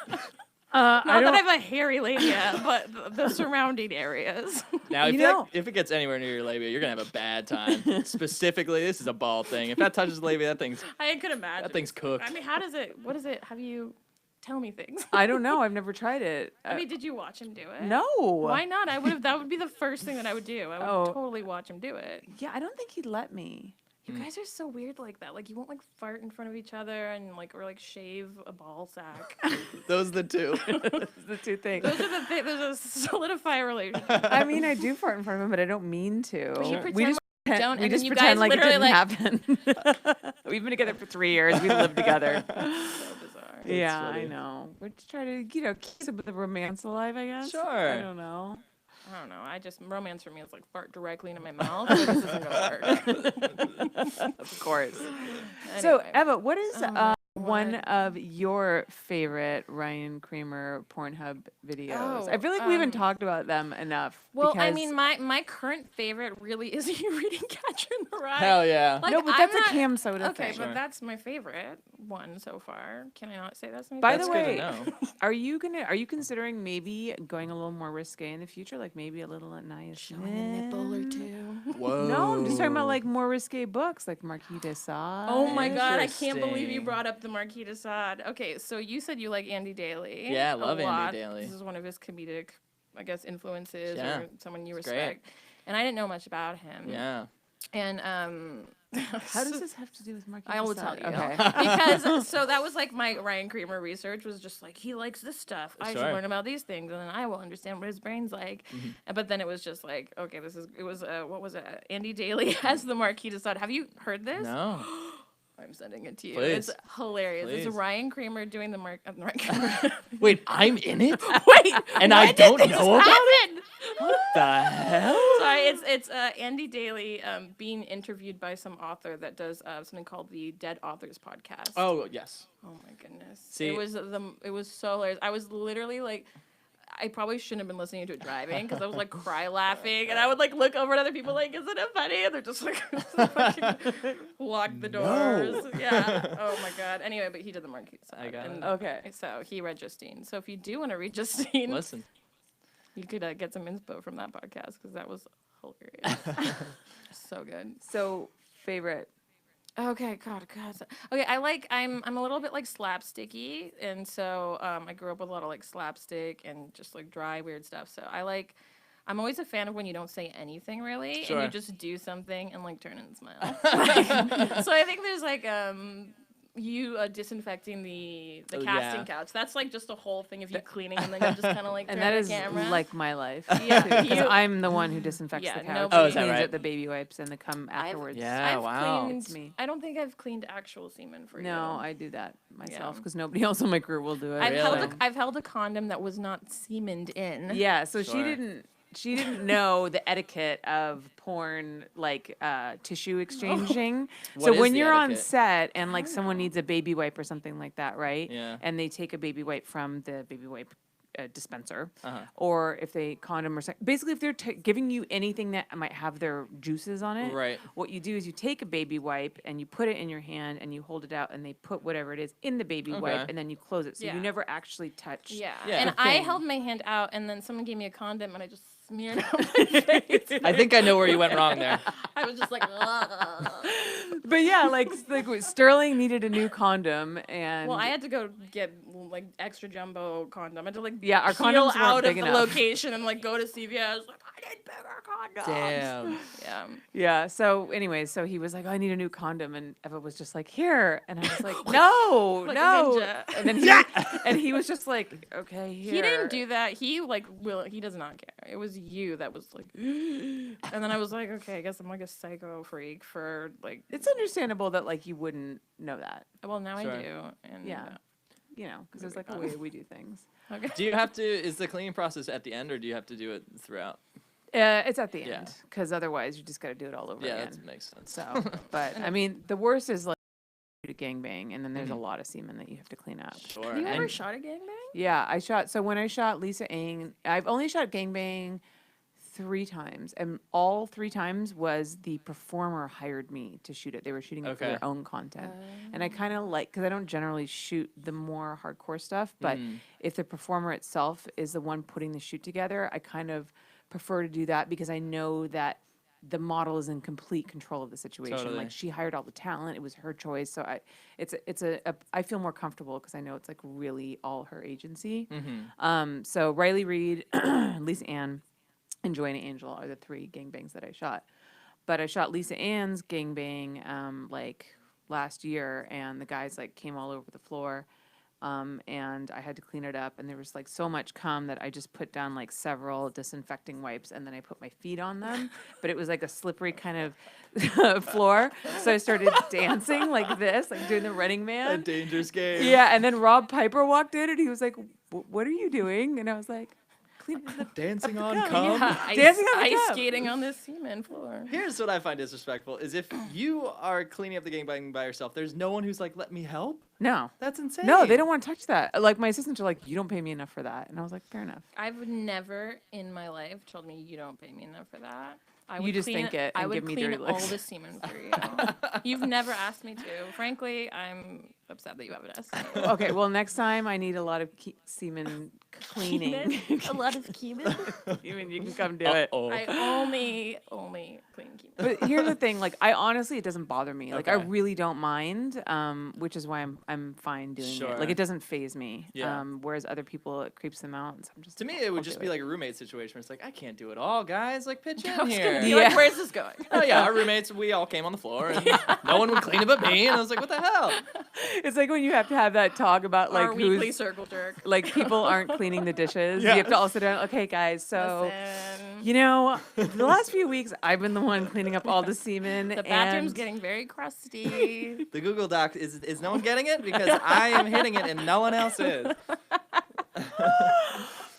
Not I that don't. I have a hairy labia, but the surrounding areas. Now, if, You that- know- if it gets anywhere near your labia, you're gonna have a bad time. Specifically, this is a ball thing. If that touches the labia, I could imagine. that thing's cooked. I mean, how does it? What is it? Have you? Tell me things. I don't know. I've never tried it. I mean, did you watch him do it? no. Why not? I would have. That would be the first thing that I would do. I would Oh. totally watch him do it. Yeah, I don't think he'd let me. You guys are so weird like that. Like you won't like fart in front of each other and like or like shave a ball sack. Those are the two. The two things. Those are the things. Those are solidify a relationship. I mean, I do fart in front of him, but I don't mean to. But you we pretend just pretend, don't, we and just then you pretend guys like it literally, didn't happen. We've been together for 3 years. We live together. So bizarre. Yeah, funny. I know. We're just trying to, keep a bit of romance alive, I guess. Sure. I don't know. I don't know. I just romance for me is like fart directly into my mouth. So this isn't gonna work. Of course. So, Anyway. Eva, what is Oh, one what? of your favorite Ryan Kramer Pornhub videos? Oh, I feel like we haven't talked about them enough. Well, I because- mean, my current favorite really is you reading Catcher in the Rye. Hell yeah. Like, no, but I'm that's not- a Cam Soda Okay, thing. but Sure. that's my favorite one so far. Can I not say that's my By favorite? the That's way, good to know. are you considering maybe going a little more risque in the future, like maybe a little Anaya Showing a nipple or Smith? two. Whoa. No, I'm just talking about like more risque books, like Marquis de Sade. Oh my god, I can't believe you Interesting. brought up the Marquis de Sade. Okay, so you said you like Andy Daly. Yeah, I a love Andy lot. Daly. This is one of his comedic, I guess, influences Yeah, or someone you it's great. respect. And I didn't know much about him. Yeah. And How does this have to do with Marquis I de will Sade? tell you. Okay. Because so that was like my Ryan Kramer research was just like he likes this stuff. I should Sure. learn about these things and then I will understand what his brain's like. But then it was just like, okay, it was what was it? Andy Daly as the Marquis de Sade. Have you heard this? No. I'm sending it to you. Please. It's hilarious. Please. It's Ryan Kramer doing the Ryan Kramer. Wait, I'm in it? Wait, And I when did don't this know about happen? What the hell? Sorry, it's Andy Daly being interviewed by some author that does something called the Dead Authors Podcast. Oh, yes. Oh my goodness. See- it was so hilarious. I was literally like I probably shouldn't have been listening to it driving because I was like cry laughing and I would like look over at other people like, isn't it funny? And they're just like fucking lock the doors. Yeah. Oh my god. Anyway, but he did the Marquis de Sade. I got it. and Okay. So he read Justine. So if you do want to read Justine, Listen. you could get some inspo from that podcast because that was hilarious. So good. So, favorite. Okay, God. Okay, I'm a little bit like slapsticky, and so I grew up with a lot of like slapstick and just like dry weird stuff. So I'm always a fan of when you don't say anything really, and Sure. you just do something and like turn and smile. So I think there's like you disinfecting the Oh, casting yeah. couch. That's like just a whole thing of you cleaning and then you just kind of like And turn that the is camera. like my life. Yeah, Because you- I'm the one who disinfects Yeah, the couch. nobody- Oh, is that cleans right? out the baby wipes and they come afterwards. Yeah, wow. Cleaned, It's me. I don't think I've cleaned actual semen for you. No, I do that myself Yeah. because nobody else on my crew will do it. Really? I've held a condom that was not semened in. Yeah, so Sure. she didn't know the etiquette of porn like tissue exchanging. What So is when the you're on etiquette? set and like someone needs a baby wipe or something like that, right? Yeah. And they take a baby wipe from the baby wipe dispenser, Uh-huh. or if they condom or basically if they're giving you anything that might have their juices on it, Right. what you do is you take a baby wipe and you put it in your hand and you hold it out and they put whatever it is in the baby Okay. wipe and then you close it so Yeah. you never actually touch. Yeah. Yeah. And The I thing. held my hand out, and then someone gave me a condom, and I just smeared it on my face. I think I know where you went wrong there. I was just like, ugh. But yeah, like Sterling needed a new condom and Well, I had to go get like extra jumbo condom. I had to like Yeah, our peel condoms weren't out of big the enough. location and like go to CVS. I was like, I need bigger condoms. Damn. Yeah. yeah. So anyways, so he was like, oh, I need a new condom, and Eva was just like, here, and I was like, no, Like a no, ninja. and then and he was just like, okay, here. He didn't do that. He like he does not care. It was you that was like, and then I was like, okay, I guess I'm like a psycho freak for like, It's understandable that like you wouldn't know that, well now Sure. I do. And Yeah. you know, because there's like a Moving way we do things. Okay. Do you have to, is the cleaning process at the end or do you have to do it throughout? It's at the Yeah. end because otherwise you just got to do it all over Yeah, again. that makes sense. So, but I mean, the worst is like to gangbang, and then there's a lot of semen that you have to clean up. Sure. Have you ever And- shot a gangbang? Yeah, I shot. So when I shot Lisa Ng, I've only shot gangbang 3 times, and all 3 times was the performer hired me to shoot it. They were shooting it for Okay. their own content. And I kind of like, because I don't generally shoot the more hardcore stuff, but if the performer itself is the one putting the shoot together, I kind of prefer to do that because I know that the model is in complete control of the situation. Totally. Like she hired all the talent; it was her choice. So I feel more comfortable because I know it's like really all her agency. So Riley Reid, Lisa Ann, and Joanna Angel are the 3 gangbangs that I shot. But I shot Lisa Ann's gangbang like last year, and the guys like came all over the floor. And I had to clean it up, and there was like so much cum that I just put down like several disinfecting wipes, and then I put my feet on them, but it was like a slippery kind of floor. So I started dancing like this, like doing the Running A Man. dangerous game. Yeah, and then Rob Piper walked in, and he was like, "What are you doing?" And I was like, "Cleaning the Dancing on cum. cum. Yeah, Dancing on the ice cup. skating on the cement floor. Here's what I find disrespectful: is if you are cleaning up the gangbang by yourself, there's no one who's like, "Let me help." No. That's insane. No, they don't want to touch that. Like my assistants are like, "You don't pay me enough for that," and I was like, "Fair enough." I've never in my life told me you don't pay me enough for that. I You would just clean think it I and would give me clean dirty all looks. the semen for you. You've never asked me to. Frankly, I'm upset that you haven't asked me. Okay, well next time I need a lot of semen cleaning. A lot of Cuban. Semen, you can come do it. Oh. I only clean Cuban. But here's the thing, like I honestly, it doesn't bother me. Like I Okay. really don't mind, which is why I'm fine doing it. Like Sure. it doesn't phase me. Yeah. Whereas other people, it creeps them out. So I'm just To me, like, it would I'll just do be like a roommate situation where it's like, I can't do it all, guys. Like, pitch in I was here. gonna be Yeah. like, where's this going? Oh yeah, our roommates, we all came on the floor, and no one would clean it but me. And I was like, what the hell? It's like when you have to have that talk about like Our weekly who's circle jerk. like people aren't cleaning the dishes. You have to all sit down. Okay, guys. So Listen, you know, the last few weeks I've been the one cleaning up all the semen. the bathroom's and getting very crusty. The Google Doc is no one getting it because I am hitting it and no one else is.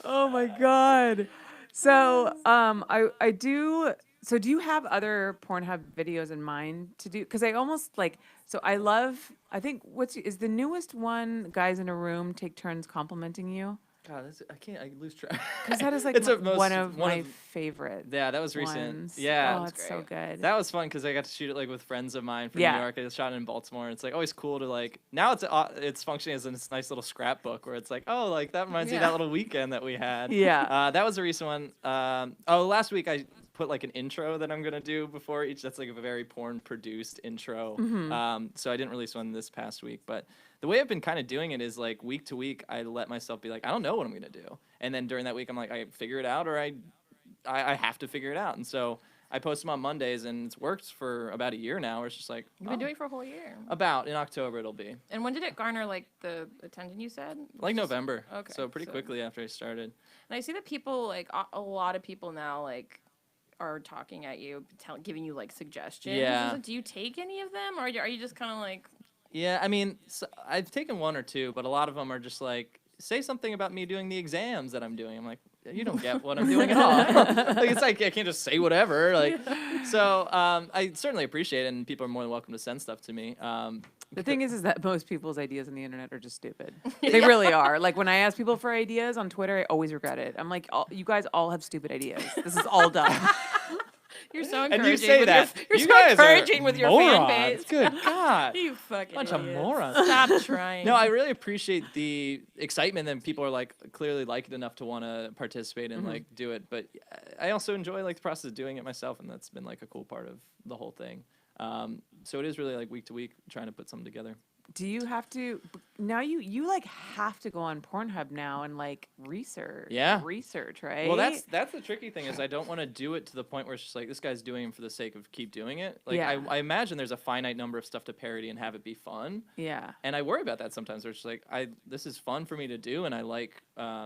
Oh my god. So I do. So do you have other Pornhub videos in mind to do? Because I almost like. So I love. I think is the newest one. Guys in a room take turns complimenting you. God, I lose track. Because that is like It's a most- one of one my of- favorite. Yeah, that was recent. Ones. Yeah, Oh, it's so good. that was fun because I got to shoot it like with friends of mine from Yeah. New York. I shot it in Baltimore. It's like always cool to like now it's functioning as this nice little scrapbook where it's like, oh, like that reminds me of Yeah. that little weekend that we had. Yeah. That was a recent one. Last week I put like an intro that I'm gonna do before each. That's like a very porn produced intro. Mm-hmm. So I didn't release one this past week, but the way I've been kind of doing it is like week to week, I let myself be like, I don't know what I'm gonna do, and then during that week, I'm like, I figure it out, or I have to figure it out, and so I post them on Mondays, and it's worked for about a year now. Where it's just like, You've been oh, doing it for a whole year. about in October it'll be And when did it garner like the attention you said? like Just- November. Okay, So pretty so- quickly after I started. And I see that people like a lot of people now like are talking at you, giving you like suggestions. Yeah. So do you take any of them, or are you just kind of like? Yeah, I mean, I've taken one or two, but a lot of them are just like, say something about me doing the exams that I'm doing. I'm like, you don't get what I'm doing at all. Like, it's like I can't just say whatever. Like, so I certainly appreciate it, and people are more than welcome to send stuff to me. The thing is that most people's ideas on the internet are just stupid. They really are. Like when I ask people for ideas on Twitter, I always regret it. I'm like, you guys all have stupid ideas. This is all dumb. You're so and encouraging. you say with that. You're you so guys encouraging are with your fan morons. base. Good God. You fucking Bunch of idiots. morons. Stop trying. No, I really appreciate the excitement that people are like clearly like it enough to want to participate and like do it. But I also enjoy like the process of doing it myself, and that's been like a cool part of the whole thing. So it is really like week to week trying to put something together. Do you have to now? You like have to go on Pornhub now and like research. Yeah. Research, right? Well, that's the tricky thing is I don't want to do it to the point where it's just like this guy's doing it for the sake of keep doing it. Like Yeah. I imagine there's a finite number of stuff to parody and have it be fun. yeah. And I worry about that sometimes. Where it's just like this is fun for me to do, and I like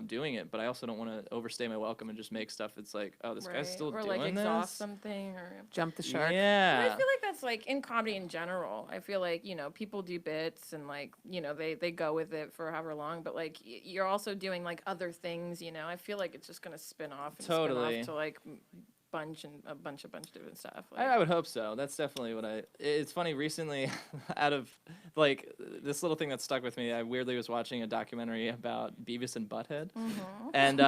doing it, but I also don't want to overstay my welcome and just make stuff. It's like, oh, this guy's still or doing like exhaust this. something or. Jump the shark. But I Yeah. feel like that's like in comedy in general. I feel like, people do bits and like, they go with it for however long, but like you're also doing like other things, I feel like it's just going to spin off and spin Totally. off to like a bunch of different stuff. I would hope so. That's definitely what it's funny recently out of like this little thing that stuck with me. I weirdly was watching a documentary about Beavis and Butthead, and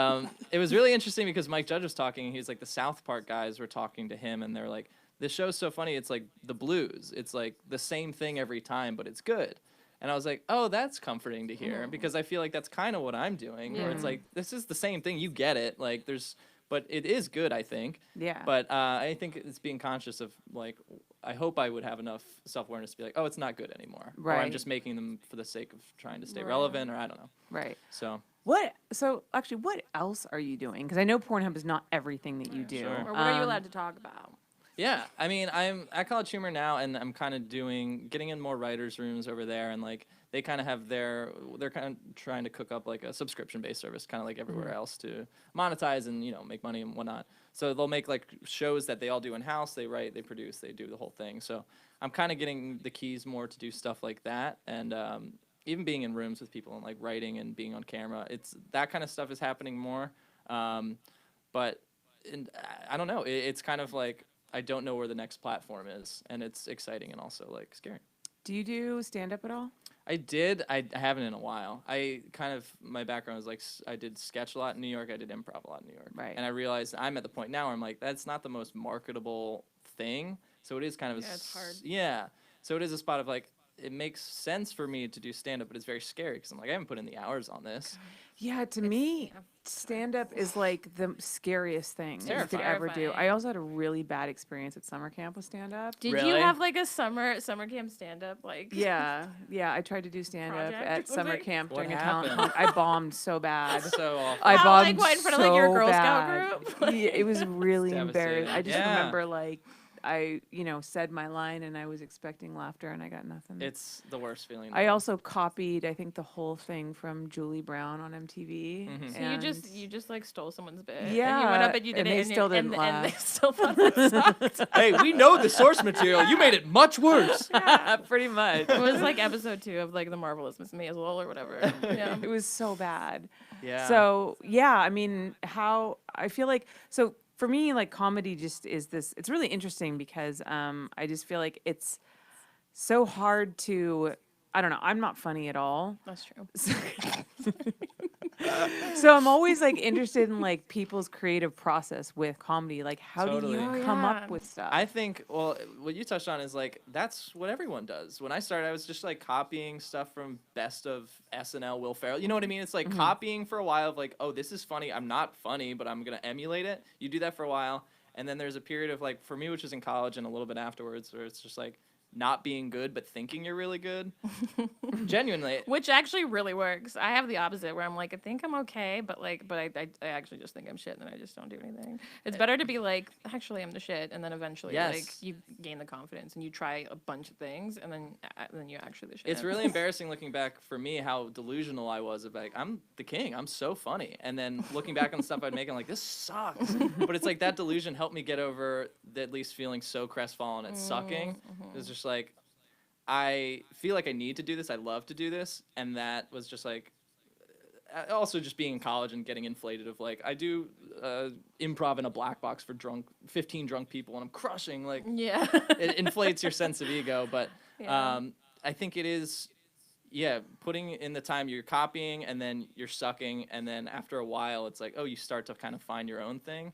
it was really interesting because Mike Judge was talking. He's like the South Park guys were talking to him, and they're like, "This show's so funny. It's like the Blues. It's like the same thing every time, but it's good." And I was like, "Oh, that's comforting to hear," because I feel like that's kind of what I'm doing. Where it's like this is the same thing. You get it. Like but it is good, I think. Yeah. But I think it's being conscious of like, I hope I would have enough self-awareness to be like, oh, it's not good anymore. Or I'm Right. just making them for the sake of trying to stay relevant, or I don't know. Right. So So actually, what else are you doing? Because I know Pornhub is not everything that you do. Sure. Or what are you allowed to talk about? yeah, I mean, I'm at College Humor now, and I'm kind of getting in more writers' rooms over there, and like they kind of have they're kind of trying to cook up like a subscription-based service, kind of like everywhere else, to monetize and make money and whatnot. So they'll make like shows that they all do in house. They write, they produce, they do the whole thing. So I'm kind of getting the keys more to do stuff like that, and even being in rooms with people and like writing and being on camera. It's that kind of stuff is happening more, but I don't know. It's kind of like I don't know where the next platform is, and it's exciting and also like scary. Do you do stand up at all? I did. I haven't in a while. My background is like I did sketch a lot in New York. I did improv a lot in New York. Right. And I realized I'm at the point now where I'm like, that's not the most marketable thing. So it is kind of it's hard. Yeah. So it is a spot of like, it makes sense for me to do stand up, but it's very scary because I'm like, I haven't put in the hours on this. Yeah, to me, stand up is like the scariest thing that you could ever do. Terrifying. I also had a really bad experience at summer camp with stand up. Did you Really? have like a summer camp stand up like? Yeah, I tried to do stand up Project? at Was summer it- camp What during a talent happened? hunt. I bombed so bad. So awful. I Wow, bombed like, what, in front of, like, your so Girl Scout bad. group? Yeah, it was really It's embarrassing. I just devastating. Yeah. remember like I, said my line and I was expecting laughter and I got nothing. It's the worst feeling. in the I world. also copied, I think, the whole thing from Julie Brown on MTV. Mhm. So and you just like stole someone's bit. And Yeah, you went up and you did and it, they and still you, didn't and they laugh. still thought it sucked. Hey, we know the source material. You made it much worse. pretty much. It was like episode 2 of like The Marvelous Miss Maisel or whatever. Yeah. It was so bad. Yeah. So yeah, I mean, I feel like for me, like comedy just is this. It's really interesting because I just feel like it's so hard to. I don't know. I'm not funny at all. That's true. So I'm always like interested in like people's creative process with comedy. Like how Totally. do Oh, you come yeah. up with stuff? I think, well, what you touched on is like, that's what everyone does. When I started, I was just like copying stuff from Best of SNL, Will Ferrell. You know what I mean? It's like copying for a while of like, oh, this is funny. I'm not funny, but I'm going to emulate it. You do that for a while. And then there's a period of like, for me, which is in college and a little bit afterwards, where it's just like, not being good but thinking you're really good. Genuinely. Which actually really works. I have the opposite where I'm like, I think I'm okay, but I actually just think I'm shit and then I just don't do anything. It's better to be like, actually I'm the shit, and then eventually like Yes. you gain the confidence and you try a bunch of things and then you're actually the shit. It's really embarrassing looking back for me how delusional I was of like, I'm the king, I'm so funny. And then looking back on the stuff I'd make, I'm like, this sucks. But it's like that delusion helped me get over at least feeling so crestfallen at sucking. It's just like, I feel like I need to do this. I love to do this. And that was just like, also just being in college and getting inflated of like, I do improv in a black box for 15 drunk people and I'm crushing. Like, Yeah. it inflates your sense of ego. But Yeah. I think it is, putting in the time you're copying and then you're sucking. And then after a while, it's like, oh, you start to kind of find your own thing.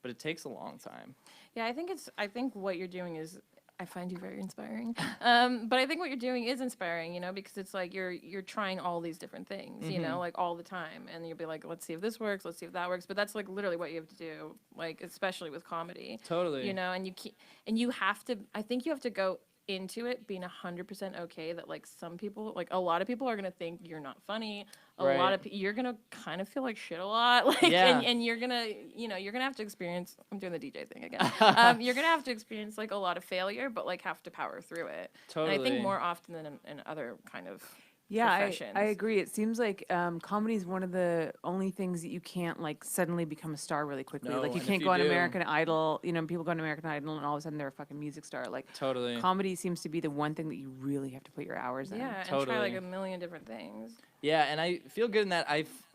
But it takes a long time. Yeah, I think what you're doing is, I find you very inspiring. But I think what you're doing is inspiring, because it's like you're trying all these different things, like all the time. And you'll be like, let's see if this works, let's see if that works. But that's like literally what you have to do, like especially with comedy. Totally. And you have to, I think you have to go into it being 100% okay that like some people, like a lot of people are going to think you're not funny. A lot Right. of you're going to kind of feel like shit a lot. Like, Yeah. and you're going to, you're going to have to experience, I'm doing the DJ thing again. You're going to have to experience like a lot of failure, but like have to power through it. Totally. And I think more often than in other kind of Yeah, professions. I agree. It seems like comedy is one of the only things that you can't like suddenly become a star really quickly. No, Like you and can't if go you on do- American Idol. People go on American Idol and all of a sudden they're a fucking music star. Like Totally. comedy seems to be the one thing that you really have to put your hours in. Yeah, and try like Totally. a million different things. Yeah, and I feel good in that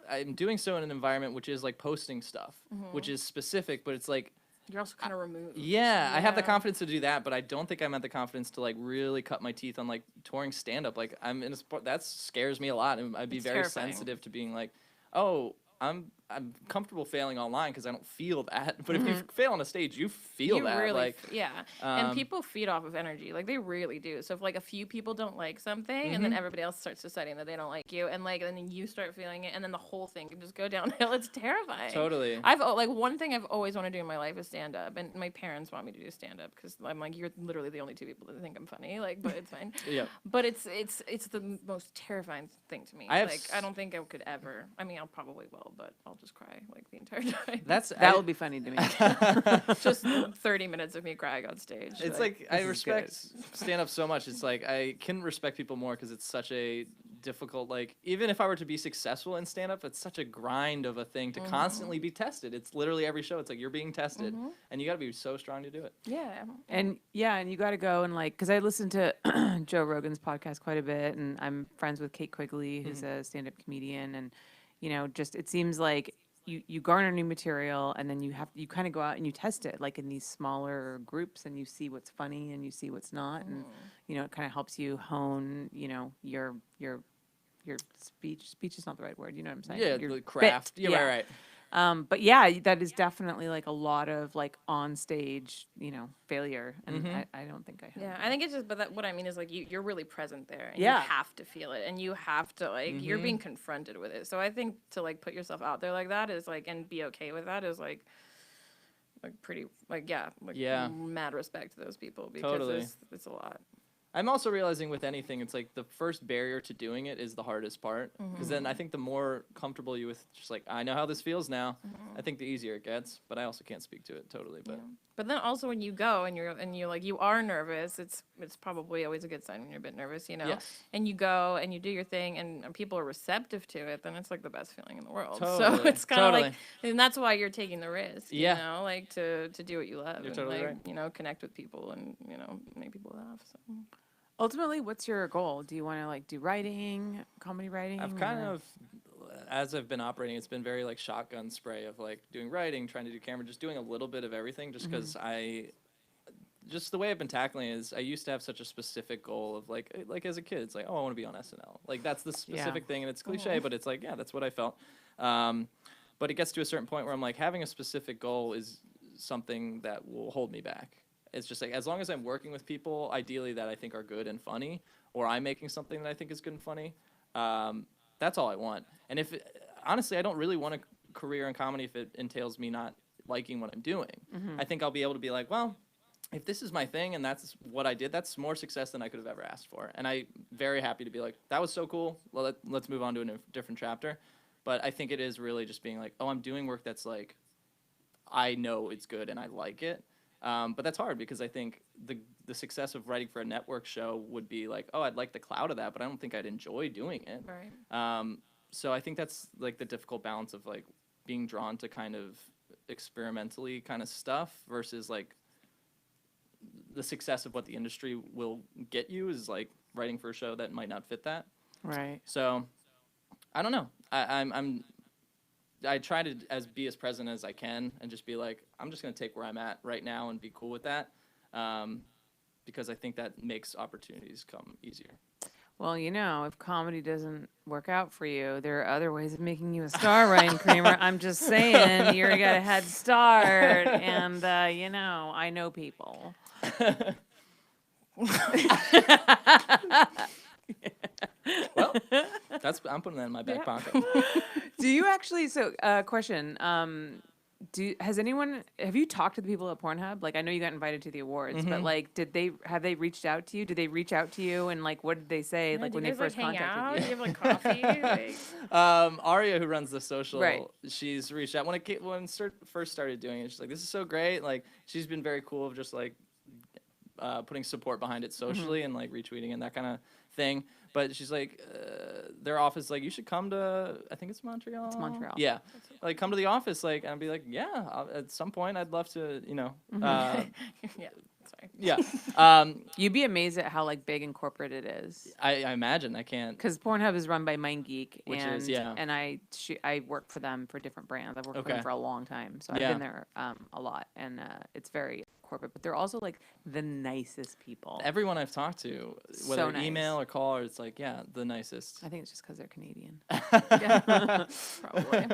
I'm doing so in an environment which is like posting stuff, which is specific, but it's like You're also kind of removed. Yeah, I have the Yeah. confidence to do that, but I don't think I'm at the confidence to like really cut my teeth on like touring stand up. Like I'm in a sport that scares me a lot, and I'd be It's very terrifying. sensitive to being like, oh, I'm comfortable failing online because I don't feel that. But if you fail on a stage, you feel You that. really, like, yeah. And um, people feed off of energy, like they really do. So if like a few people don't like something, and then everybody else starts deciding that they don't like you, and like then you start feeling it, and then the whole thing can just go downhill. It's terrifying. Totally. Like one thing I've always wanted to do in my life is stand up, and my parents want me to do stand up because I'm like, you're literally the only two people that think I'm funny. Like, but it's fine. Yeah. But it's the most terrifying thing to me. I have Like I don't think I could ever. I mean, I'll probably will, but I'll just cry like the entire time. That would be funny to me. just 30 minutes of me crying on stage. It's like I is respect stand up so much. It's like I can respect people more because it's such a difficult, like, even if I were to be successful in stand up, it's such a grind of a thing to constantly be tested. It's literally every show. It's like you're being tested, and you got to be so strong to do it. yeah. And yeah, and you got to go and like, because I listen to Joe Rogan's podcast quite a bit, and I'm friends with Kate Quigley, who's a stand-up comedian, and you know, just it seems like you garner new material, and then you kind of go out and you test it like in these smaller groups, and you see what's funny and you see what's not, and you know, it kind of helps you hone, you know, your speech is not the right word, you know what I'm saying? Yeah, Your the bit, craft. Yeah, right. But yeah, that is definitely like a lot of like on stage, you know, failure, and I don't think I have. Yeah, I think it's just, but what I mean is like you're really present there, and Yeah. you have to feel it, and you have to like you're being confronted with it. So I think to like put yourself out there like that is like, and be okay with that is like pretty like Yeah. mad respect to those people because Totally. it's a lot. I'm also realizing with anything, it's like the first barrier to doing it is the hardest part. Because then I think the more comfortable you with just like, I know how this feels now, I think the easier it gets. But I also can't speak to it totally. But But then also when you go and you're like you are nervous, it's probably always a good sign when you're a bit nervous, you know. Yes. And you go and you do your thing and people are receptive to it, then it's like the best feeling in the world. So Totally, it's kind of like, totally. and that's why you're taking the risk. Yeah. You know, like to do what you love You're and totally like right. you know connect with people and you know make people laugh. So. Ultimately, what's your goal? Do you want to like do writing, comedy writing? I've kind or- of, as I've been operating, it's been very like shotgun spray of like doing writing, trying to do camera, just doing a little bit of everything just because just the way I've been tackling it is I used to have such a specific goal of like as a kid, it's like, oh, I want to be on SNL. Like that's the specific thing, and it's cliche, but it's like, yeah, that's what I felt. But it gets to a certain point where I'm like, having a specific goal is something that will hold me back. It's just like, as long as I'm working with people, ideally that I think are good and funny, or I'm making something that I think is good and funny, that's all I want. And honestly, I don't really want a career in comedy if it entails me not liking what I'm doing. I think I'll be able to be like, well, if this is my thing and that's what I did, that's more success than I could have ever asked for. And I'm very happy to be like, that was so cool. Well, let's move on to a different chapter. But I think it is really just being like, oh, I'm doing work that's like, I know it's good and I like it. But that's hard because I think the success of writing for a network show would be like, oh, I'd like the clout of that, but I don't think I'd enjoy doing it. Right. So I think that's like the difficult balance of like being drawn to kind of experimentally kind of stuff versus like the success of what the industry will get you is like writing for a show that might not fit that. Right. So I don't know. I try to be as present as I can and just be like, I'm just going to take where I'm at right now and be cool with that, because I think that makes opportunities come easier. Well, you know, if comedy doesn't work out for you, there are other ways of making you a star, Ryan Kramer. I'm just saying, you got a head start, and you know, I know people. Well, I'm putting that in my back pocket. Do you actually? So, question. Have you talked to the people at Pornhub? Like, I know you got invited to the awards, but like, have they reached out to you? Did they reach out to you? And like, what did they say? Like, Do when you they guys, first hang out? contacted Do you? you have like coffee? Like, Aria, who runs the social, Right. she's reached out when first started doing it. She's like, "This is so great!" Like, she's been very cool of just like putting support behind it socially and like retweeting and that kind of thing. But she's like, their office like, you should come to, I think it's Montreal. It's Montreal. Yeah, like come to the office, like, and I'd be like, yeah, at some point I'd love to, you know. yeah. Sorry. Yeah. You'd be amazed at how like big and corporate it is. I imagine I can't. Because Pornhub is run by MindGeek, Which and is, yeah. and I work for them for different brands. I've worked for them Okay. for a long time, so Yeah. I've been there a lot, and it's very corporate. But they're also like the nicest people. Everyone I've talked to, So whether nice. email or call, or it's like, yeah, the nicest. I think it's just because they're Canadian. Probably.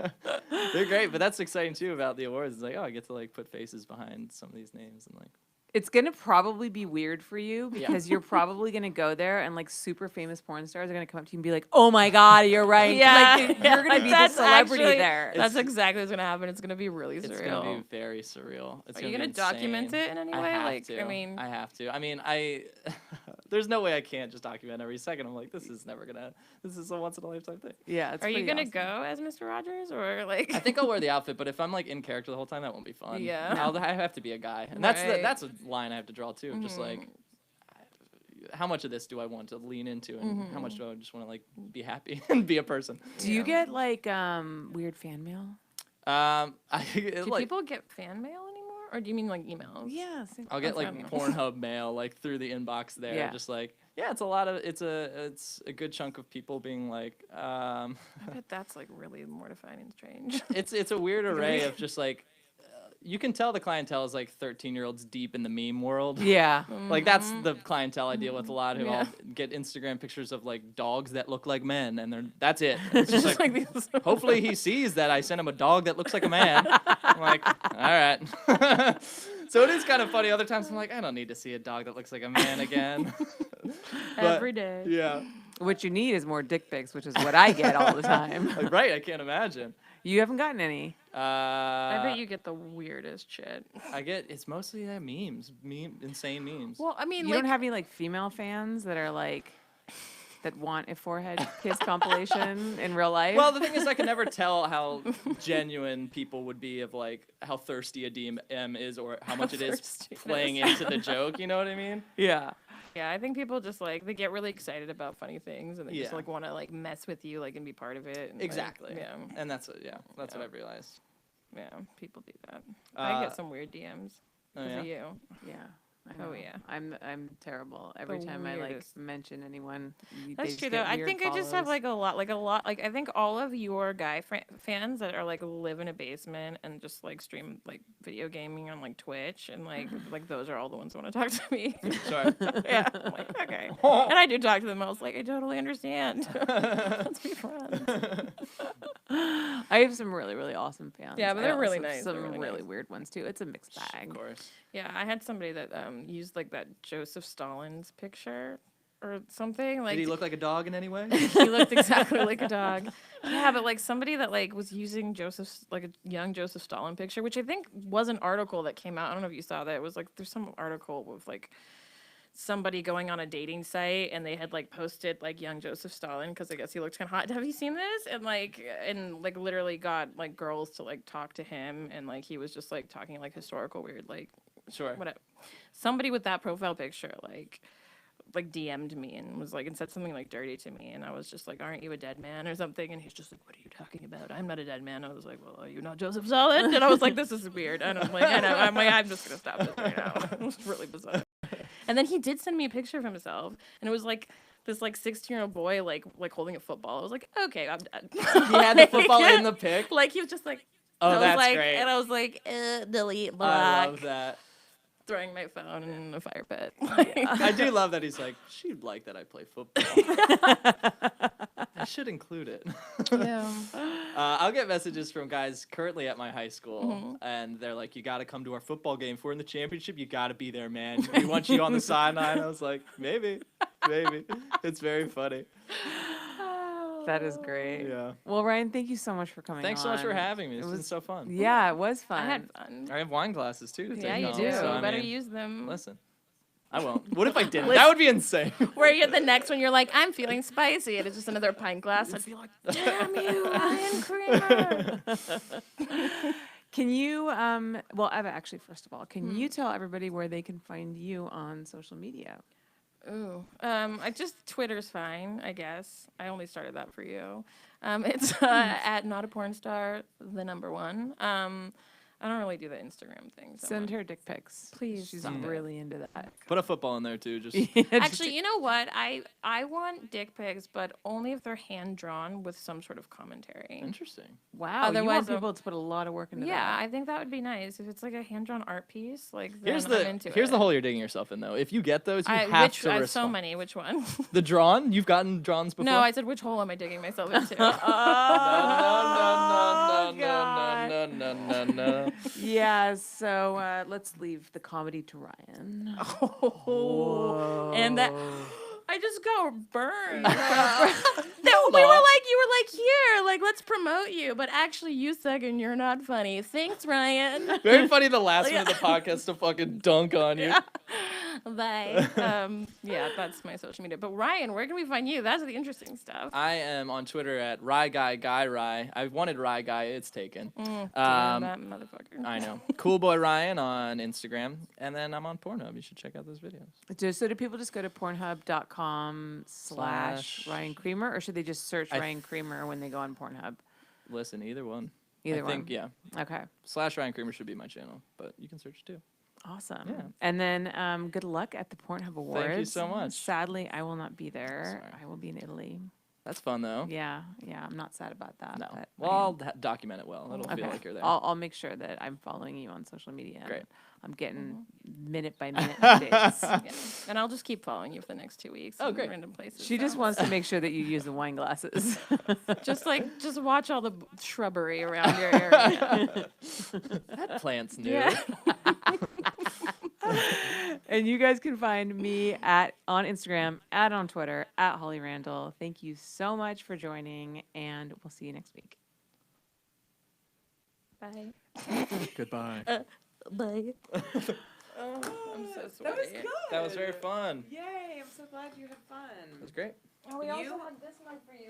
They're great, but that's exciting too about the awards. It's like, oh, I get to like put faces behind some of these names and like. It's gonna probably be weird for you Yeah. because you're probably gonna go there and like super famous porn stars are gonna come up to you and be like, "Oh my god, you're right." Like, you're gonna be the That's celebrity actually- there. That's exactly what's gonna happen. It's gonna be really It's surreal. gonna be very surreal. It's Are you be gonna document insane. it in any I way? have Like, to. I mean- I have to. I mean, there's no way I can't just document every second. I'm like, this is never gonna. This is a once in a lifetime thing. Yeah. It's Are you pretty gonna awesome. go as Mr. Rogers or like? I think I'll wear the outfit, but if I'm like in character the whole time, that won't be fun. Yeah. I have to be a guy, and Right. that's a line I have to draw too. Of just like, how much of this do I want to lean into, and how much do I just want to like be happy and be a person? Do you get like weird fan mail? Do Like, people get fan mail anymore, or do you mean like emails? Yeah. I'll get That's like what Pornhub mail like through the inbox there. Yeah. Just like, yeah, it's a lot of it's a good chunk of people being like, I bet that's like really mortifying and strange. it's a weird array of just like, you can tell the clientele is like 13-year-olds deep in the meme world. Yeah. Like that's the clientele I deal with a lot who Yeah. all get Instagram pictures of like dogs that look like men, and that's it. It's just like, these. hopefully he sees that I sent him a dog that looks like a man. I'm like, all right. So it is kind of funny. Other times I'm like, I don't need to see a dog that looks like a man again. But, Every day. Yeah. What you need is more dick pics, which is what I get all the time. Like, right. I can't imagine. You haven't gotten any. I bet you get the weirdest shit. It's mostly memes, insane memes. Well, I mean, You like, don't have any like female fans that are like that want a forehead kiss compilation in real life. Well, the thing is, I can never tell how genuine people would be of like how thirsty a DM is or how much it is Thirstiness. playing into the joke. You know what I mean? yeah. yeah, I think people just like they get really excited about funny things and they just Yeah. like want to like mess with you, like and be part of it. And, like, Exactly. yeah, And that's what I've realized. yeah, people do that. I Uh, get some weird DMs Oh, because yeah? of you. Yeah. I Oh, know. yeah. I'm terrible. Every The time I like weirdest. mention anyone, they That's just true get though. I weird think I just have follows. like a lot. Like I think all of your guy fans that are like live in a basement and just like stream like video gaming on like Twitch and like those are all the ones who want to talk to me. Sorry. yeah, I'm like okay. And I do talk to them. I was like, I totally understand. Let's be friends. I have some really, really awesome fans. Yeah, but I they're also really have nice. Some They're really really nice. weird ones too. It's a mixed bag. Of course. Yeah, I had somebody that used like that Joseph Stalin's picture or something. Like Did he look like a dog in any way? he looked exactly like a dog. Yeah, but like somebody that like was using Joseph's like a young Joseph Stalin picture, which I think was an article that came out. I don't know if you saw that. It was like there's some article with like somebody going on a dating site and they had like posted like young Joseph Stalin because I guess he looked kind of hot. Have you seen this? And like literally got like girls to like talk to him and like he was just like talking like historical weird like Sure. whatever. Somebody with that profile picture like DM'd me and was like and said something like dirty to me and I was just like, aren't you a dead man or something? And he's just like, what are you talking about? I'm not a dead man. I was like, well, are you not Joseph Stalin? And I was like, this is weird. And I'm like, I'm just gonna stop this right now. It was really bizarre. And then he did send me a picture of himself and it was like this like 16-year-old boy like holding a football. I was like, okay, I'm done. He had the football in the pic. Like he was just like Oh, I was that's like, great. And I was like, delete, I block, love that. throwing my phone in a fire pit. I do love that he's like, she'd like that I play football. I should include it. Yeah. I'll get messages from guys currently at my high school, and they're like, you got to come to our football game. If we're in the championship, you got to be there, man. We want you on the sideline. I was like, maybe. It's very funny. That is great. Yeah. Well, Ryan, thank you so much for coming. Thanks so much for on. having me. It's It been was- so fun. Yeah, it was fun. I had fun. I have wine glasses too to take Yeah, you home, do. so, I You better mean, use them. Listen, I won't. What if I didn't? That would be insane. Where you the next one, you're like, I'm feeling spicy, and it's just another pint glass. I'd be like, damn you, Ryan Creamer. Can you, well, Eva, actually, first of all, can you tell everybody where they can find you on social media? Ooh, I just Twitter's fine, I guess. I only started that for you. It's at not a porn star, the number one. I don't really do the Instagram thing. So Send much. her dick pics. Please She's stop it. really into that. Put a football in there too. Just Actually, you know what? I want dick pics, but only if they're hand drawn with some sort of commentary. interesting. Wow. You Otherwise, want people to put a lot of work into Yeah, that. I think that would be nice if it's like a hand drawn art piece. Like then Here's I'm the into here's it. the hole you're digging yourself in though. If you get those, you I have which to I have respond. so many. Which one? The drawn? You've gotten drawns before? No, I said which hole am I digging myself into? no. Yeah, so let's leave the comedy to Ryan. And that I just got burned. No, you were like, here, like let's promote you, but actually you suck and you're not funny. Thanks, Ryan. Very funny the last one of the podcast to fucking dunk on you. Bye. Yeah, that's my social media. But Ryan, where can we find you? That's the interesting stuff. I am on Twitter at Guy. I wanted Rye Guy, it's taken. Damn that motherfucker. I know. Cool Boy Ryan on Instagram. And then I'm on Pornhub. You should check out those videos. So do people just go to pornhub.com/Ryan Creamer, or should they just search Ryan Creamer when they go on Pornhub? Listen, either one. Either I one. think, yeah. Okay. /Ryan Creamer should be my channel, but you can search too. Awesome. Yeah. And then good luck at the Pornhub Awards. Thank you so much. Sadly, I will not be there. Sorry. I will be in Italy. That's fun though. Yeah, I'm not sad about that. No. But Well, I am. I'll document it well. It'll Okay. feel like you're there. I'll make sure that I'm following you on social media. Great. I'm getting minute by minute updates. Yeah. And I'll just keep following you for the next 2 weeks. Oh, in great. Random places. She just wants to make sure that you use the wine glasses. just watch all the shrubbery around your area. That plant's new. Yeah. And you guys can find me on Instagram, on Twitter, at Holly Randall. Thank you so much for joining, and we'll see you next week. Bye. Goodbye. Bye. I'm so sweaty. That was very fun. Yay, I'm so glad you had fun. That was great. Oh, we You- also had this one for you.